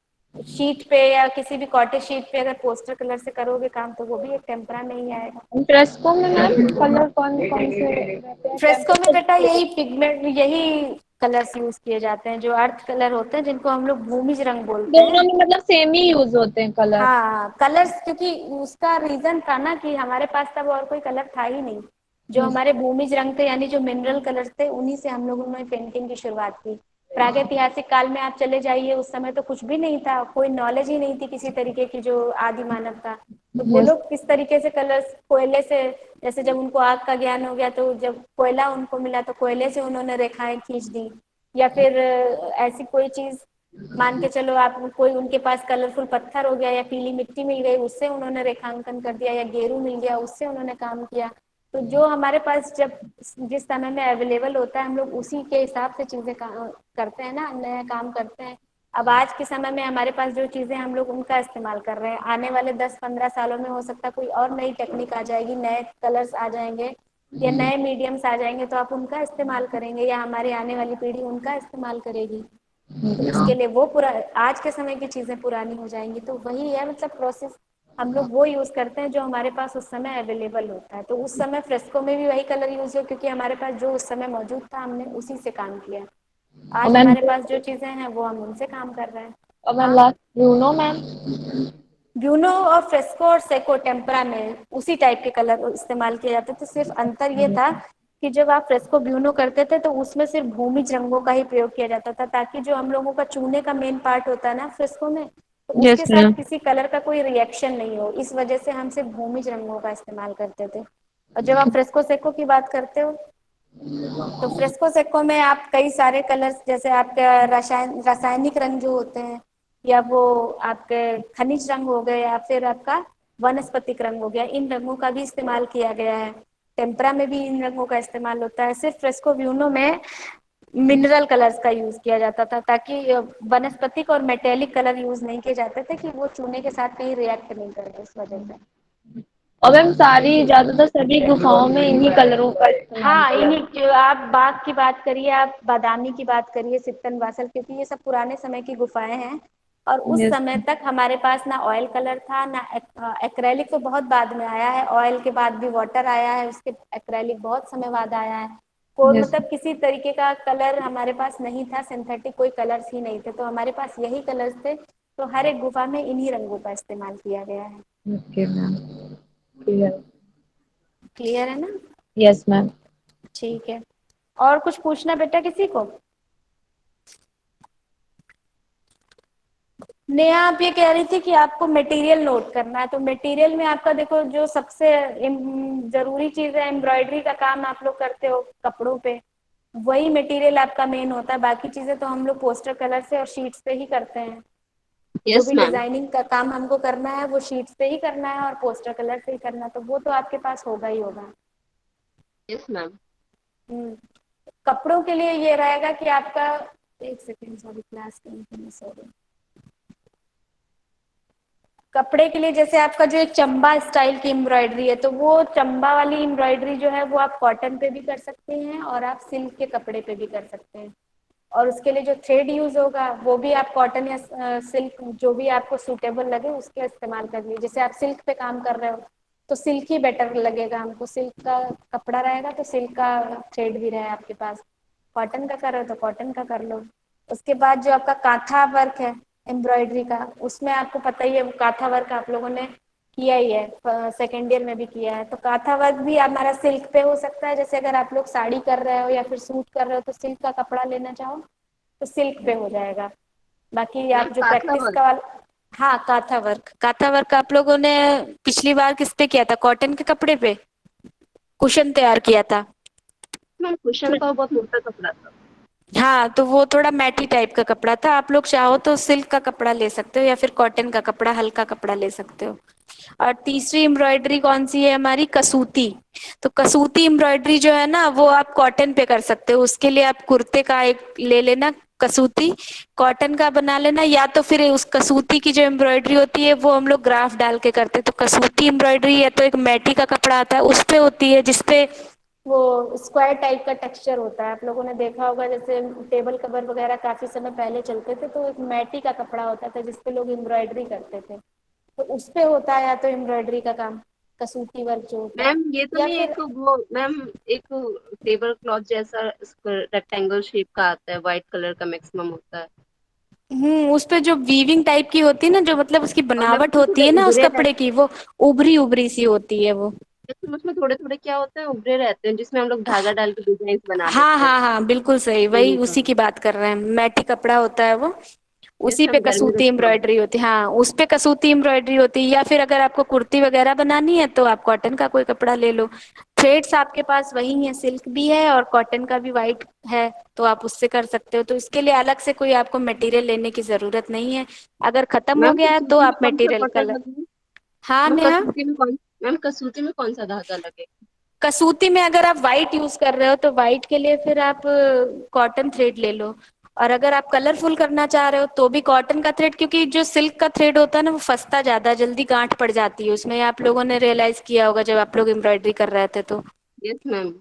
शीट पे या किसी भी कॉटेज शीट पे अगर पोस्टर कलर से करोगे काम, तो वो भी एक टेम्परा में ही आएगा। फ्रेस्को में मैम कलर कौन कौन से रहते हैं फ्रेस्को में बेटा टेम्परा? यही पिगमेंट, यही कलर्स यूज किए जाते हैं, जो अर्थ कलर होते हैं, जिनको हम लोग भूमिज रंग बोलते हैं। दोनों में मतलब सेम ही यूज होते हैं कलर? हाँ, कलर्स, क्योंकि उसका रीजन था ना कि हमारे पास तब और कोई कलर था ही नहीं। जो यस। हमारे भूमिज रंग थे, यानी जो मिनरल कलर्स थे, उन्हीं से हम लोगों ने पेंटिंग की शुरुआत की। प्रागैतिहासिक काल में आप चले जाइए, उस समय तो कुछ भी नहीं था, कोई नॉलेज ही नहीं थी किसी तरीके की, जो आदि मानव था। तो वो यस। लोग किस तरीके से कलर्स, कोयले से, जैसे जब उनको आग का ज्ञान हो गया तो जब कोयला उनको मिला तो कोयले से उन्होंने रेखाएं खींच दी। या फिर ऐसी कोई चीज मान के चलो आप, कोई उनके पास कलरफुल पत्थर हो गया या पीली मिट्टी मिल गई, उससे उन्होंने रेखांकन कर दिया, या गेरू मिल गया, उससे उन्होंने काम किया। तो जो हमारे पास जब जिस समय में अवेलेबल होता है, हम लोग उसी के हिसाब से चीजें करते हैं ना, नया काम करते हैं। अब आज के समय में हमारे पास जो चीजें, हम लोग उनका इस्तेमाल कर रहे हैं। आने वाले 10-15 सालों में हो सकता है कोई और नई टेक्निक आ जाएगी, नए कलर्स आ जाएंगे या नए मीडियम्स आ जाएंगे, तो आप उनका इस्तेमाल करेंगे या हमारी आने वाली पीढ़ी उनका इस्तेमाल करेगी। तो उसके लिए वो पूरा, आज के समय की चीजें पुरानी हो जाएंगी। तो वही है, मतलब प्रोसेस, हम लोग वो यूज करते हैं जो हमारे पास उस समय अवेलेबल होता है। तो उस समय फ्रेस्को में भी वही कलर यूज हो, क्योंकि हमारे पास जो उस समय मौजूद था, हमने उसी से काम किया। और आज मैम, हमारे पास जो चीजें हैं वो हम उनसे काम कर रहे हैं। और मैम हाँ, लास्ट ब्रूनो मैम। ब्यूनो और फ्रेस्को और सेको टेम्परा में उसी टाइप के कलर इस्तेमाल किए जाते थे। सिर्फ अंतर ये था कि जब आप फ्रेस्को ब्यूनो करते थे तो उसमें सिर्फ भूमिज रंगों का ही प्रयोग किया जाता था, ताकि जो हम लोगों का चूने का मेन पार्ट होता है ना फ्रेस्को में, तो यस उसके मैम। साथ किसी कलर का कोई रिएक्शन नहीं हो, इस वजह से हम सिर्फ भूमिज रंगों का इस्तेमाल करते थे। और जब आप फ्रेस्को सेको की बात करते हो, तो फ्रेस्को सेको में आप कई सारे कलर्स, जैसे आपका रासायनिक रंग जो होते हैं, या वो आपके खनिज रंग हो गए, या फिर आपका वनस्पतिक रंग हो गया, इन रंगों का भी इस्तेमाल किया गया है। टेम्परा में भी इन रंगों का इस्तेमाल होता है। सिर्फ फ्रेस्को व्यूनो में मिनरल कलर्स का यूज किया जाता था, ताकि वनस्पतिक और मेटेलिक कलर यूज नहीं किए जाते थे, कि वो चूने के साथ कहीं रिएक्ट नहीं करते, इस वजह से। और मैम सारी ज्यादातर सभी गुफाओं में इन्हीं कलरों का इस्तेमाल हाँ, किया इन्हीं, जाता जो आप बाग की बात करिए, आप बादामी की बात करिए, सित्तन वासल, क्योंकि ये सब पुराने समय की गुफाएं हैं। और है। उस यस। समय तक हमारे पास ना ऑयल कलर था, ना एक्रेलिक तो बहुत बाद में आया है, ऑयल के बाद भी वाटर आया है, उसके एक्रेलिक बहुत समय बाद आया है। कोई यस। मतलब किसी तरीके का कलर हमारे पास नहीं था, सिंथेटिक कोई कलर्स ही नहीं थे, तो हमारे पास यही कलर्स थे। तो हर एक गुफा में इन्हीं रंगों का इस्तेमाल किया गया है। Okay ma'am, clear. क्लियर है ना? Yes ma'am. ठीक है। और कुछ पूछना बेटा किसी को? नेहा, आप ये कह रही थी कि आपको मटेरियल नोट करना है, तो मटेरियल में आपका देखो, जो सबसे जरूरी चीज है, एम्ब्रॉयडरी का काम आप लोग करते हो कपड़ों पे, वही मटेरियल आपका मेन होता है। बाकी चीजें तो हम लोग पोस्टर कलर से और शीट्स पे ही करते हैं। जो यस भी मैम। डिजाइनिंग का काम हमको करना है वो शीट्स पे ही करना है और पोस्टर कलर से ही करना है, तो वो तो आपके पास होगा ही होगा। Yes ma'am. हम्म। कपड़ों के लिए ये रहेगा कि आपका, एक सेकेंड, सॉरी, क्लास सॉरी, कपड़े के लिए जैसे आपका जो एक चंबा स्टाइल की एम्ब्रॉयडरी है, तो वो चंबा वाली एम्ब्रॉयडरी जो है वो आप कॉटन पे भी कर सकते हैं और आप सिल्क के कपड़े पे भी कर सकते हैं। और उसके लिए जो थ्रेड यूज होगा वो भी आप कॉटन या सिल्क, जो भी आपको सूटेबल लगे उसके इस्तेमाल करिए। जैसे आप सिल्क पे काम कर रहे हो तो सिल्क ही बेटर लगेगा हमको, सिल्क का कपड़ा रहेगा तो सिल्क का थ्रेड भी रहे आपके पास। कॉटन का कर रहे हो तो कॉटन का कर लो। उसके बाद जो आपका कांथा वर्क है एम्ब्रॉयडरी का, उसमें आपको पता ही है, वो कांथा वर्क आप लोगों ने किया ही है, सेकेंड ईयर में भी किया है। तो कांथा वर्क भी हमारा सिल्क पे हो सकता है, जैसे अगर आप लोग साड़ी कर रहे हो या फिर सूट कर रहे हो तो सिल्क का कपड़ा लेना चाहो तो सिल्क पे हो जाएगा। बाकी मैम आप जो काथा प्रैक्टिस वर्क। का वाला, हाँ, कांथा वर्क, कांथा वर्क आप लोगों ने पिछली बार किस पे किया था? कॉटन के कपड़े पे कुशन तैयार किया था। मैम कुशन का बहुत मोटा कपड़ा था। हाँ, तो वो थोड़ा मैटी टाइप का कपड़ा था। आप लोग चाहो तो सिल्क का कपड़ा ले सकते हो या फिर कॉटन का कपड़ा, हल्का कपड़ा ले सकते हो। और तीसरी एम्ब्रॉयडरी कौन सी है हमारी? कसूती। तो कसूती एम्ब्रॉयडरी जो है ना वो आप कॉटन पे कर सकते हो। उसके लिए आप कुर्ते का एक ले लेना कसूती, कॉटन का बना लेना, या तो फिर उस कसूती की जो एम्ब्रॉयडरी होती है वो हम लोग ग्राफ डाल के करते हैं। तो कसूती एम्ब्रॉयडरी या तो एक मैटी का कपड़ा आता है उस पे होती है, जिसपे वो स्क्वायर टाइप का टेक्सचर होता है। आप लोगों ने देखा होगा, जैसे टेबल कवर वगैरह काफी समय पहले चलते थे, तो एक मैटी का कपड़ा होता था जिसपे लोग एम्ब्रॉयडरी करते थे, तो उस पे होता है या तो एम्ब्रॉयडरी का काम। कसूती वर्क जो होता है। मैम ये तो या नहीं, फिर एक वो मैम, एक टेबल क्लॉथ जैसा रेक्टेंगल शेप का आता है, व्हाइट कलर का मैक्सिमम होता है। उस पे जो वीविंग टाइप की होती है ना, जो मतलब उसकी और मैम बनावट उसमें होती थोड़े है ना उस उभरे कपड़े की, वो उभरी उभरी सी होती है वो। रहते, उसमें थोड़े थोड़े क्या होते हैं, उभरे रहते हैं, जिसमें हम लोग धागा डाल के डिजाइन बना हाँ लेते हैं। हाँ हाँ, बिल्कुल सही, वही ऊनी का। उसी की बात कर रहे हैं, मैटी कपड़ा होता है वो। यस उसी पे मैम, घर में कसूती रखते हैं। एम्ब्रॉयडरी होती है, हाँ उस पे कसूती एम्ब्रॉयडरी होती है। या फिर अगर आपको कुर्ती वगैरह बनानी है तो आप कॉटन का कोई कपड़ा ले लो। थ्रेड्स आपके पास वही है, सिल्क भी है और कॉटन का भी वाइट है, तो आप उससे कर सकते हो। तो इसके लिए अलग से कोई आपको मटेरियल लेने की जरूरत नहीं है। अगर खत्म हो मैम गया है तो कसूती में आप कौन सा मटेरियल कॉटन कलर। लगे? हाँ मैम नेहा। कसूती में कौन मैम कसूती में कौन सा धागा लगे? कसूती में अगर आप व्हाइट यूज कर रहे हो तो व्हाइट के लिए फिर आप कॉटन थ्रेड ले लो। और अगर आप कलरफुल करना चाह रहे हो तो भी कॉटन का थ्रेड, क्योंकि जो सिल्क का थ्रेड होता है ना वो फंसता ज्यादा जल्दी, गांठ पड़ जाती है उसमें, आप लोगों ने रियलाइज किया होगा जब आप लोग एम्ब्रॉयडरी कर रहे थे तो। Yes ma'am.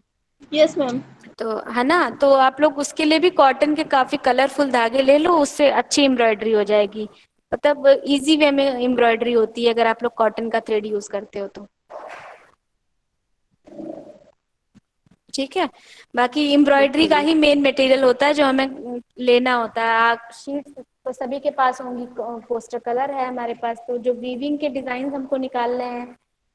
Yes ma'am. तो है ना, तो आप लोग उसके लिए भी कॉटन के काफी कलरफुल धागे ले लो, उससे अच्छी एम्ब्रॉयडरी हो जाएगी। मतलब इजी वे में एम्ब्रॉयडरी होती है अगर आप लोग कॉटन का थ्रेड यूज करते हो तो। ठीक है। बाकी यस एम्ब्रॉयडरी का मैम। ही मेन मटेरियल होता है जो हमें लेना होता है। शीट्स तो सभी के पास होंगी, पोस्टर कलर है हमारे पास, तो जो वीविंग के डिजाइन हमको निकालने हैं,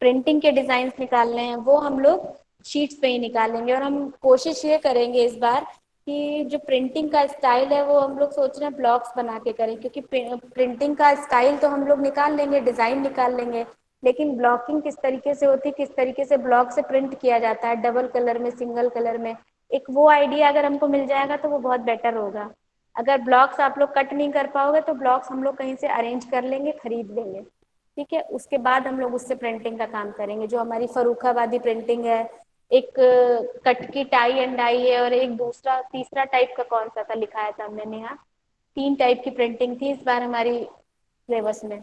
प्रिंटिंग के डिजाइन निकालने हैं, वो हम लोग शीट्स पे ही निकालेंगे। और हम कोशिश ये करेंगे इस बार कि जो प्रिंटिंग का स्टाइल है वो हम लोग सोच रहे हैं ब्लॉक्स बना के करें, क्योंकि प्रिंटिंग का स्टाइल तो हम लोग निकाल लेंगे, डिजाइन निकाल लेंगे, लेकिन ब्लॉकिंग किस तरीके से होती है, किस तरीके से ब्लॉक से प्रिंट किया जाता है, डबल कलर में, सिंगल कलर में, एक वो आइडिया अगर हमको मिल जाएगा तो वो बहुत बेटर होगा। अगर ब्लॉक्स आप लोग कट नहीं कर पाओगे तो ब्लॉक्स हम लोग कहीं से अरेंज कर लेंगे, खरीद लेंगे। ठीक है, उसके बाद हम लोग उससे प्रिंटिंग का काम करेंगे। जो हमारी फरूखाबादी प्रिंटिंग है, एक कट की टाई एंड डाई है, और एक दूसरा तीसरा टाइप का कौन सा था लिखाया था हमने नेहा, 3 टाइप की प्रिंटिंग थी इस बार हमारी सिलेबस में।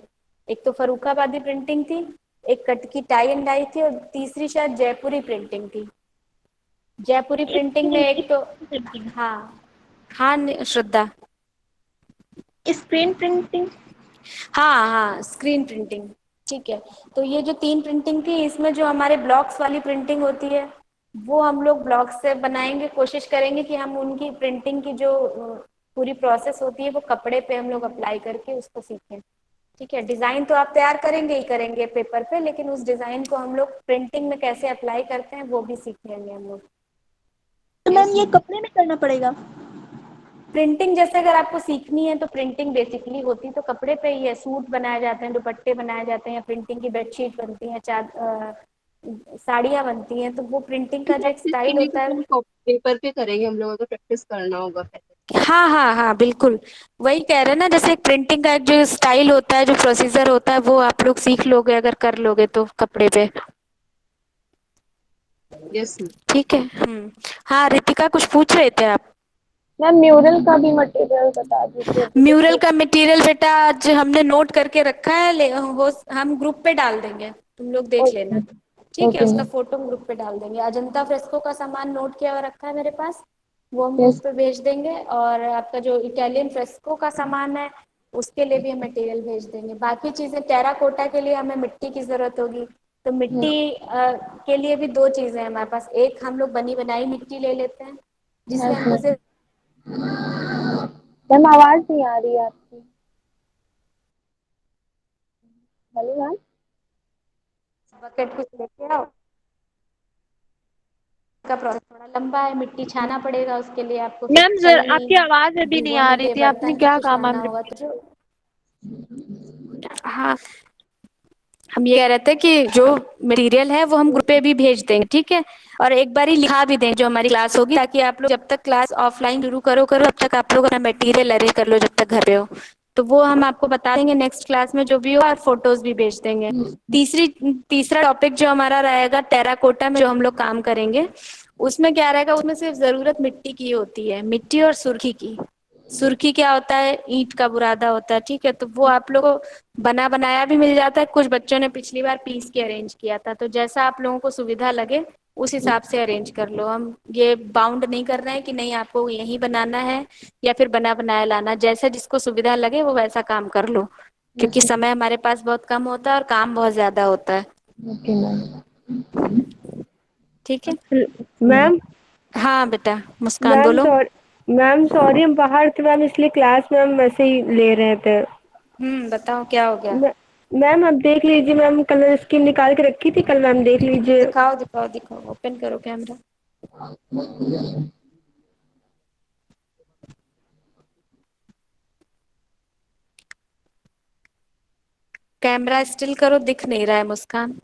एक तो फरूखाबादी प्रिंटिंग थी, एक कट की टाई एंड डाई थी, और तीसरी शायद जयपुरी प्रिंटिंग थी। जयपुरी प्रिंटिंग में एक तो, प्रिंटिंग। हाँ हाँ श्रद्धा। Screen printing. हाँ हाँ, स्क्रीन प्रिंटिंग। ठीक है, तो ये जो 3 प्रिंटिंग थी, इसमें जो हमारे ब्लॉक्स वाली प्रिंटिंग होती है वो हम लोग ब्लॉक्स से बनाएंगे। कोशिश करेंगे कि हम उनकी प्रिंटिंग की जो पूरी प्रोसेस होती है वो कपड़े पे हम लोग अप्लाई करके उसको सीखें। ठीक है, डिजाइन तो आप तैयार करेंगे ही करेंगे पेपर पे, लेकिन उस डिजाइन को हम लोग प्रिंटिंग में कैसे अप्लाई करते हैं वो भी सीख लेंगे हम लोग। तो मैम यस ये मैम। कपड़े में करना पड़ेगा? प्रिंटिंग जैसे अगर आपको सीखनी है तो प्रिंटिंग बेसिकली होती तो कपड़े पे ही है, सूट बनाए जाते हैं, दुपट्टे बनाए जाते हैं, प्रिंटिंग की बेडशीट बनती है, साड़ियाँ बनती हैं, तो वो प्रिंटिंग का जो एक प्रैक्टिस के स्टाइल लिए होता तो है। हम पेपर पे करेंगे, हम लोगों को प्रैक्टिस करना होगा पहले। हाँ हाँ हाँ बिल्कुल, वही कह रहे हैं ना, जैसे एक प्रिंटिंग का एक जो स्टाइल होता है, जो प्रोसीजर होता है, वो आप लोग सीख लोगे अगर कर लोगे तो कपड़े पे। Yes ma'am. ठीक है। हाँ रितिका, कुछ पूछ रहे थे आप? मैम म्यूरल का भी मटेरियल बता दीजिए अभी, म्यूरल जैसे का मटेरियल बेटा आज हमने नोट करके रखा है, हम ग्रुप पे डाल देंगे, तुम लोग देख ओके। लेना। ठीक है, ओके उसका मैम। फोटो हम ग्रुप पे डाल देंगे। अजंता फ्रेस्को का सामान नोट किया हुआ रखा है मेरे पास, वो हम ग्रुप यस। पे भेज देंगे। और आपका जो इटालियन फ्रेस्को का सामान है उसके लिए भी हम मटेरियल भेज देंगे। बाकी चीजें टेराकोटा के लिए हमें मिट्टी की जरूरत होगी, तो मिट्टी के लिए भी 2 चीजें हैं हमारे पास। एक हम लोग बनी बनाई मिट्टी ले लेते हैं जिसमें यस हमको मैम। सिर्फ मैम आवाज नहीं आ रही है आपकी। Hello ma'am. बकेट कुछ लेके आओ। का प्रोसेस थोड़ा लंबा है, मिट्टी छाना पड़ेगा उसके लिए आपको, फिर मैम जर छलनी आपकी आवाज अभी नहीं आ भिगोने रही के थी, आपने बर्तन सब क्या कुछ कहा लाना मैम? होगा तो जो, हम ये कह रहे थे कि जो मटेरियल है वो हम ग्रुप पे भी भेज देंगे। ठीक है, और एक बार ही लिखा भी दें जो हमारी क्लास होगी, ताकि आप लोग जब तक क्लास ऑफलाइन शुरू करो करो तब तक आप लोग अपना मटेरियल अरेंज कर लो जब तक घर पे हो। तो वो हम आपको बता देंगे नेक्स्ट क्लास में जो भी हो, और फोटोज भी भेज देंगे। तीसरा टॉपिक जो हमारा रहेगा टेराकोटा में जो हम लोग काम करेंगे, उसमें क्या रहेगा, उसमें सिर्फ जरूरत मिट्टी की होती है, मिट्टी और सुर्खी की। सुर्खी क्या होता है, ईंट का बुरादा होता है। ठीक है, तो वो आप लोग को बना बनाया भी मिल जाता है, कुछ बच्चों ने पिछली बार पीस के अरेंज किया था, तो जैसा आप लोगों को सुविधा लगे उस हिसाब से अरेंज कर लो। हम ये बाउंड नहीं कर रहे हैं कि नहीं आपको यही बनाना है या फिर बना बनाया लाना, जैसा जिसको सुविधा लगे वो वैसा काम कर लो, क्योंकि समय हमारे पास बहुत कम होता है और काम बहुत ज्यादा होता है। Okay ma'am. ठीक है। मैम हाँ बेटा, मुस्कान मैम बोलो। सॉरी मैम, सॉरी हम बाहर थे मैम, इसलिए क्लास में हम वैसे ही ले रहे थे। बताओ क्या हो गया। मैम आप देख लीजिए, मैम कलर स्कीम निकाल के रखी थी कल, मैम देख लीजिए। दिखाओ दिखाओ दिखाओ, ओपन करो कैमरा। कैमरा स्टिल करो, दिख नहीं रहा है मुस्कान।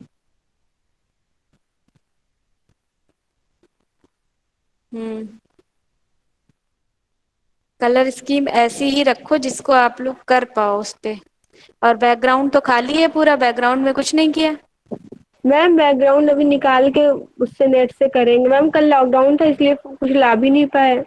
हम्म कलर स्कीम ऐसी ही रखो जिसको आप लोग कर पाओ उस पे। और बैकग्राउंड तो खाली है पूरा, बैकग्राउंड में कुछ नहीं किया। मैम बैकग्राउंड अभी निकाल के उससे नेट से करेंगे मैम, कल लॉकडाउन था इसलिए कुछ ला भी नहीं पाए।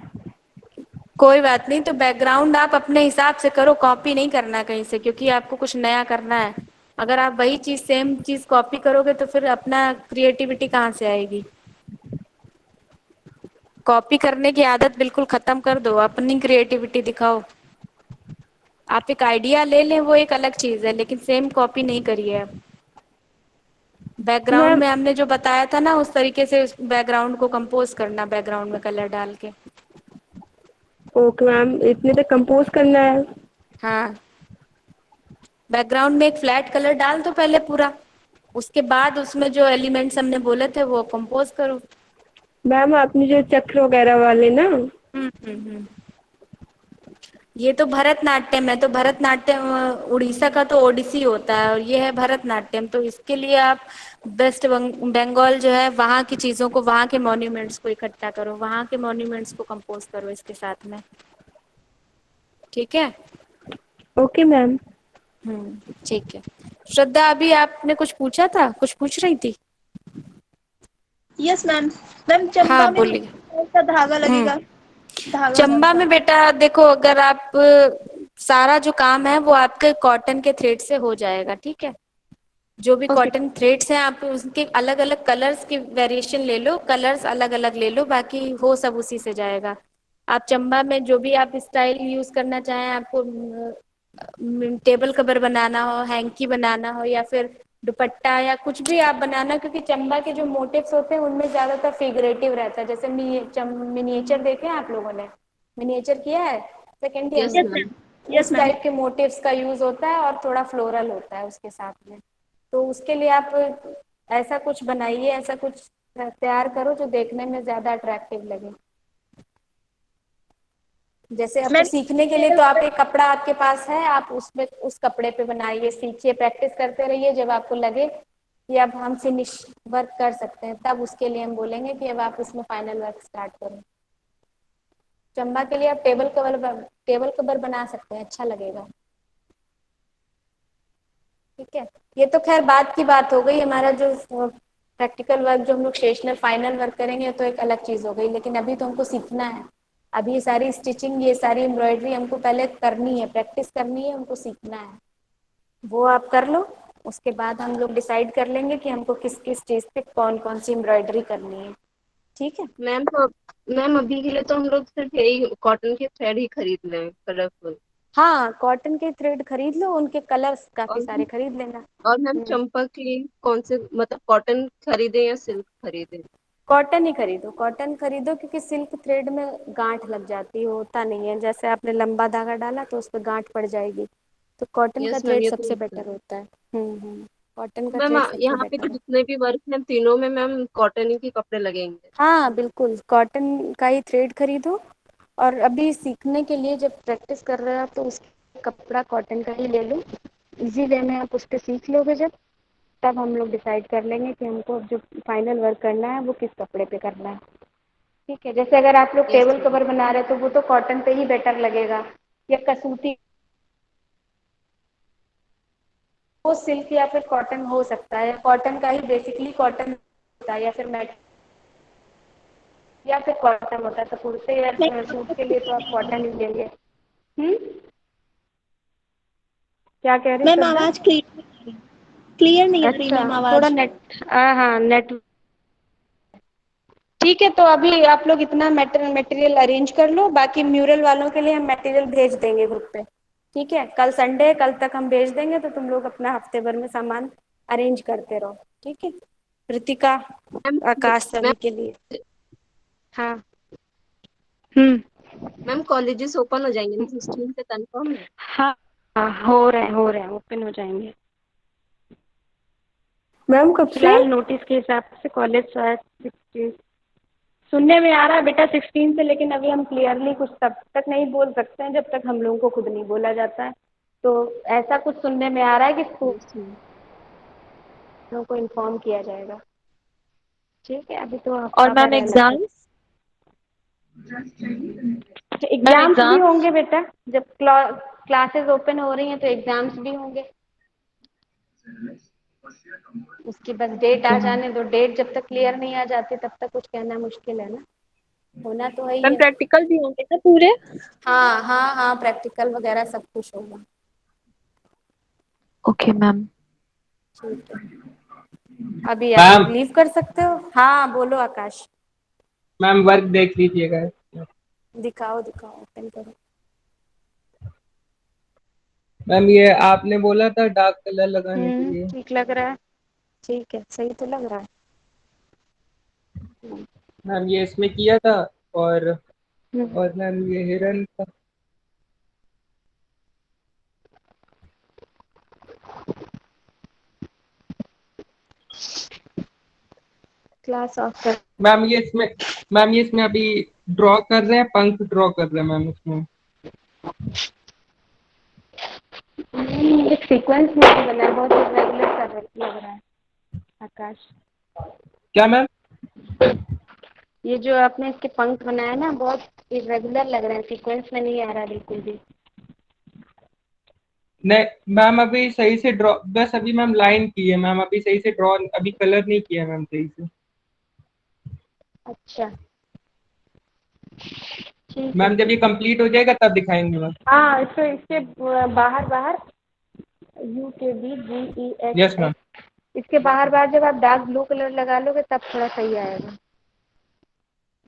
कोई बात नहीं, तो बैकग्राउंड आप अपने हिसाब से करो, कॉपी नहीं करना कहीं से, क्योंकि आपको कुछ नया करना है। अगर आप वही चीज सेम चीज कॉपी करोगे तो फिर अपना क्रिएटिविटी कहाँ से आएगी। कॉपी करने की आदत बिल्कुल खत्म कर दो, अपनी क्रिएटिविटी दिखाओ। आप एक आइडिया ले लें वो एक अलग चीज है, लेकिन सेम कॉपी नहीं करिए आप। बैकग्राउंड मैम में हमने जो बताया था ना, उस तरीके से उस बैकग्राउंड को कंपोज करना, बैकग्राउंड में कलर डाल के। ओके मैम, इतने तक कंपोज करना है। हाँ, बैकग्राउंड में एक फ्लैट कलर डाल दो पहले पूरा, उसके बाद उसमें जो एलिमेंट्स हमने बोले थे वो कंपोज करो। मैम आपने जो चक्र वगैरह वाले ना। हम्म। ये तो भरतनाट्यम है, तो भरतनाट्यम उड़ीसा का तो ओडिसी होता है, और ये है भरतनाट्यम, तो इसके लिए आप वेस्ट बंगाल जो है वहाँ की चीजों को, वहाँ के मॉन्यूमेंट्स को इकट्ठा करो, वहाँ के मॉन्यूमेंट्स को कंपोज करो इसके साथ में। ठीक है। Okay ma'am. ठीक है। श्रद्धा, अभी आपने कुछ पूछा था, कुछ पूछ रही थी। Yes ma'am. मैम हाँ चंपा में बोलिए। कौन सा धागा हम्म लगेगा? धागा मैम चंबा का। में बेटा देखो, अगर आप सारा जो काम है वो आपके कॉटन के थ्रेड से हो जाएगा, ठीक है। जो भी ओके। कॉटन थ्रेड्स हैं आप उसके अलग अलग कलर्स की वेरिएशन ले लो, कलर्स अलग अलग ले लो, बाकी हो सब उसी से जाएगा। आप चंबा में जो भी आप स्टाइल यूज करना चाहें, आपको टेबल कवर बनाना हो, हैंकी बनाना हो, या फिर दुपट्टा या कुछ भी आप बनाना, क्योंकि चंबा के जो मोटिव्स होते हैं उनमें ज्यादातर फिगरेटिव रहता है। जैसे मिनिएचर देखे हैं आप लोगों ने, मिनिएचर किया है सेकेंड ईयर यस में, यस मैम। मैम। यस उस मैम। टाइप के मोटिव्स का यूज होता है, और थोड़ा फ्लोरल होता है उसके साथ में। तो उसके लिए आप ऐसा कुछ बनाइए, ऐसा कुछ तैयार करो जो देखने में ज्यादा अट्रैक्टिव लगे। जैसे आपको मैम सीखने के लिए तो आप एक कपड़ा आपके पास है, आप उसमें उस कपड़े पे बनाइए, सीखिए, प्रैक्टिस करते रहिए, जब आपको लगे कि अब हम फिनिश वर्क कर सकते हैं तब उसके लिए हम बोलेंगे कि अब आप इसमें फाइनल वर्क स्टार्ट करो। चंबा के लिए आप टेबल कवर बना सकते हैं, अच्छा लगेगा। ठीक है। ये तो खैर बात की बात हो गई, हमारा जो प्रैक्टिकल वर्क जो हम लोग सेशनल फाइनल वर्क करेंगे तो एक अलग चीज हो गई, लेकिन अभी तो हमको सीखना है। अभी ये सारी स्टिचिंग, ये सारी एम्ब्रॉयडरी हमको पहले करनी है, प्रैक्टिस करनी है, हमको सीखना है। वो आप कर लो, उसके बाद हम लोग डिसाइड कर लेंगे कि हमको किस किस चीज पे कौन कौन सी एम्ब्रॉयडरी करनी है। ठीक है। मैम तो मैम अभी के लिए तो हम लोग सिर्फ यही कॉटन के थ्रेड ही खरीद रहे हैं, कलरफुल। हाँ, कॉटन के थ्रेड खरीद लो, उनके कलर्स काफी और सारे खरीद लेना। और मैम चंपा की कौन से, मतलब कॉटन खरीदे या सिल्क खरीदे? कॉटन ही खरीदो, कॉटन खरीदो, क्योंकि सिल्क थ्रेड में गांठ लग जाती है, होता नहीं है, जैसे आपने लंबा धागा डाला तो उस पर गांठ पड़ जाएगी। तो कॉटन का यस मैम, थ्रेड ये तो सबसे होता है। बेटर होता है। कॉटन का मैम थ्रेड सबसे यहाँ पे जो बेटर है। जितने भी वर्क हैं तीनों में मैम कॉटन ही के कपड़े लगेंगे। हाँ बिल्कुल, कॉटन का ही थ्रेड खरीदो। और अभी सीखने के लिए जब प्रैक्टिस कर रहे हो तो उस कपड़ा कॉटन का ही ले लो, इजी वे में आप उस पर सीख लोगे जब, तब हम लोग डिसाइड कर लेंगे कि हमको जो फाइनल वर्क करना है वो किस कपड़े पे करना है। ठीक है। जैसे अगर आप लोग यस टेबल मैम। कवर बना रहे हैं तो वो तो कॉटन पे ही बेटर लगेगा, या कसूती, वो सिल्क या फिर कॉटन हो सकता है, कॉटन का ही बेसिकली कॉटन होता है, या फिर मैट, या फिर कॉटन होता है, तो कुर्ते या सूट के लिए तो आप कॉटन ही लेंगे। हम्म क्या कह रही मैम श्रद्धा। आवाज क्लियर नहीं आ रही अच्छा, मैम थोड़ा आवाज। नेट, हाँ नेट। ठीक है, तो अभी आप लोग इतना मटेरियल अरेंज कर लो, बाकी म्यूरल वालों के लिए हम मटेरियल भेज देंगे ग्रुप पे। ठीक है, कल संडे है, कल तक हम भेज देंगे, तो तुम लोग अपना हफ्ते भर में सामान अरेंज करते रहो, ठीक है। ऋतिका, मैम आकाश, मैम सभी के लिए। हाँ मैम कॉलेजेस ओपन हो जाएंगे ना 16 से, कंफर्म है? हाँ हाँ, हो रहे हैं ओपन हो जाएंगे। मैम कब से? फिलहाल नोटिस के हिसाब से कॉलेज शायद 16 सुनने में आ रहा है बेटा 16 से, लेकिन अभी हम क्लियरली कुछ तब तक नहीं बोल सकते हैं जब तक हम लोगों को खुद नहीं बोला जाता है। तो ऐसा कुछ सुनने में आ रहा है कि स्कूलों को इन्फॉर्म किया जाएगा। ठीक है, अभी तो और हफ्ता मैम भर है लगभग। एग्जाम्स? एग्जाम्स भी एग्जाम्स? होंगे बेटा, जब क्लासेस ओपन हो रही हैं तो एग्जाम्स भी होंगे। उसकी बस डेट आ जाने दो, डेट जब तक क्लियर नहीं आ जाती तब तक कुछ कहना मुश्किल है ना। होना तो है ही मैम है। प्रैक्टिकल भी होंगे ना पूरे? हाँ हाँ हाँ, प्रैक्टिकल वगैरह सब कुछ होगा। Okay ma'am. ठीक है, अभी आप मैम लीव कर सकते हो। हाँ बोलो आकाश। मैम वर्क देख लीजिएगा। दिखाओ दिखाओ, ओपन करो। मैम ये आपने बोला था डार्क कलर लगाने के लिए। ठीक लग रहा है, ठीक है, सही तो लग रहा है। मैम ये इसमें किया था, और हम्म, और मैम ये हिरन का। क्लास ऑफ कर। मैम ये इसमें अभी ड्रॉ कर रहे हैं, पंख ड्रॉ कर रहे हैं मैम इसमें। एक सीक्वेंस में भी बना है, बहुत इरेगुलर कर लग रहा है आकाश। क्या मैम? ये जो आपने इसके पंख बनाए ना, बहुत इरेगुलर लग रहे हैं, सीक्वेंस में नहीं आ रहा बिल्कुल भी। नहीं मैम, अभी सही से ड्रॉ, बस अभी मैम लाइन की है मैम, अभी सही से ड्रॉ, अभी कलर नहीं किया मैम सही से। अच्छा ठीक है। मैम जब ये कंप्लीट हो जाएगा तब दिखाएंगे मैम। हाँ, इसके बाहर बाहर यस UKBGEX, मैम। इसके बाहर बाहर जब आप डार्क ब्लू कलर लगा लोगे तब थोड़ा सही आएगा।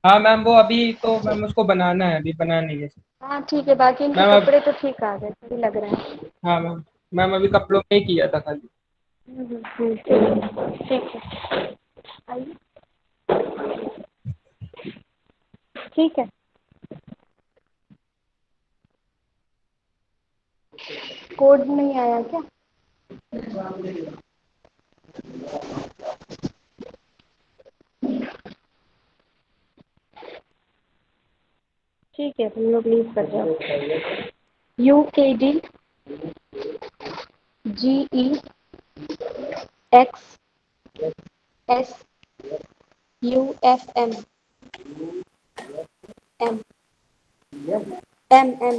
हाँ मैम, वो अभी तो मैम उसको बनाना है, अभी बनाना है। हाँ ठीक है, बाकी इनके मैम अब, कपड़े तो ठीक आ गए, सही लग रहे हैं। हाँ मैम, मैम अभी कपड़ों में ही किया था खाली। ठीक है, आइए। ठीक है, कोड नहीं आया क्या? ठीक है, तुम लोग लीव कर जाओ। UKDGEXSUFM, M M।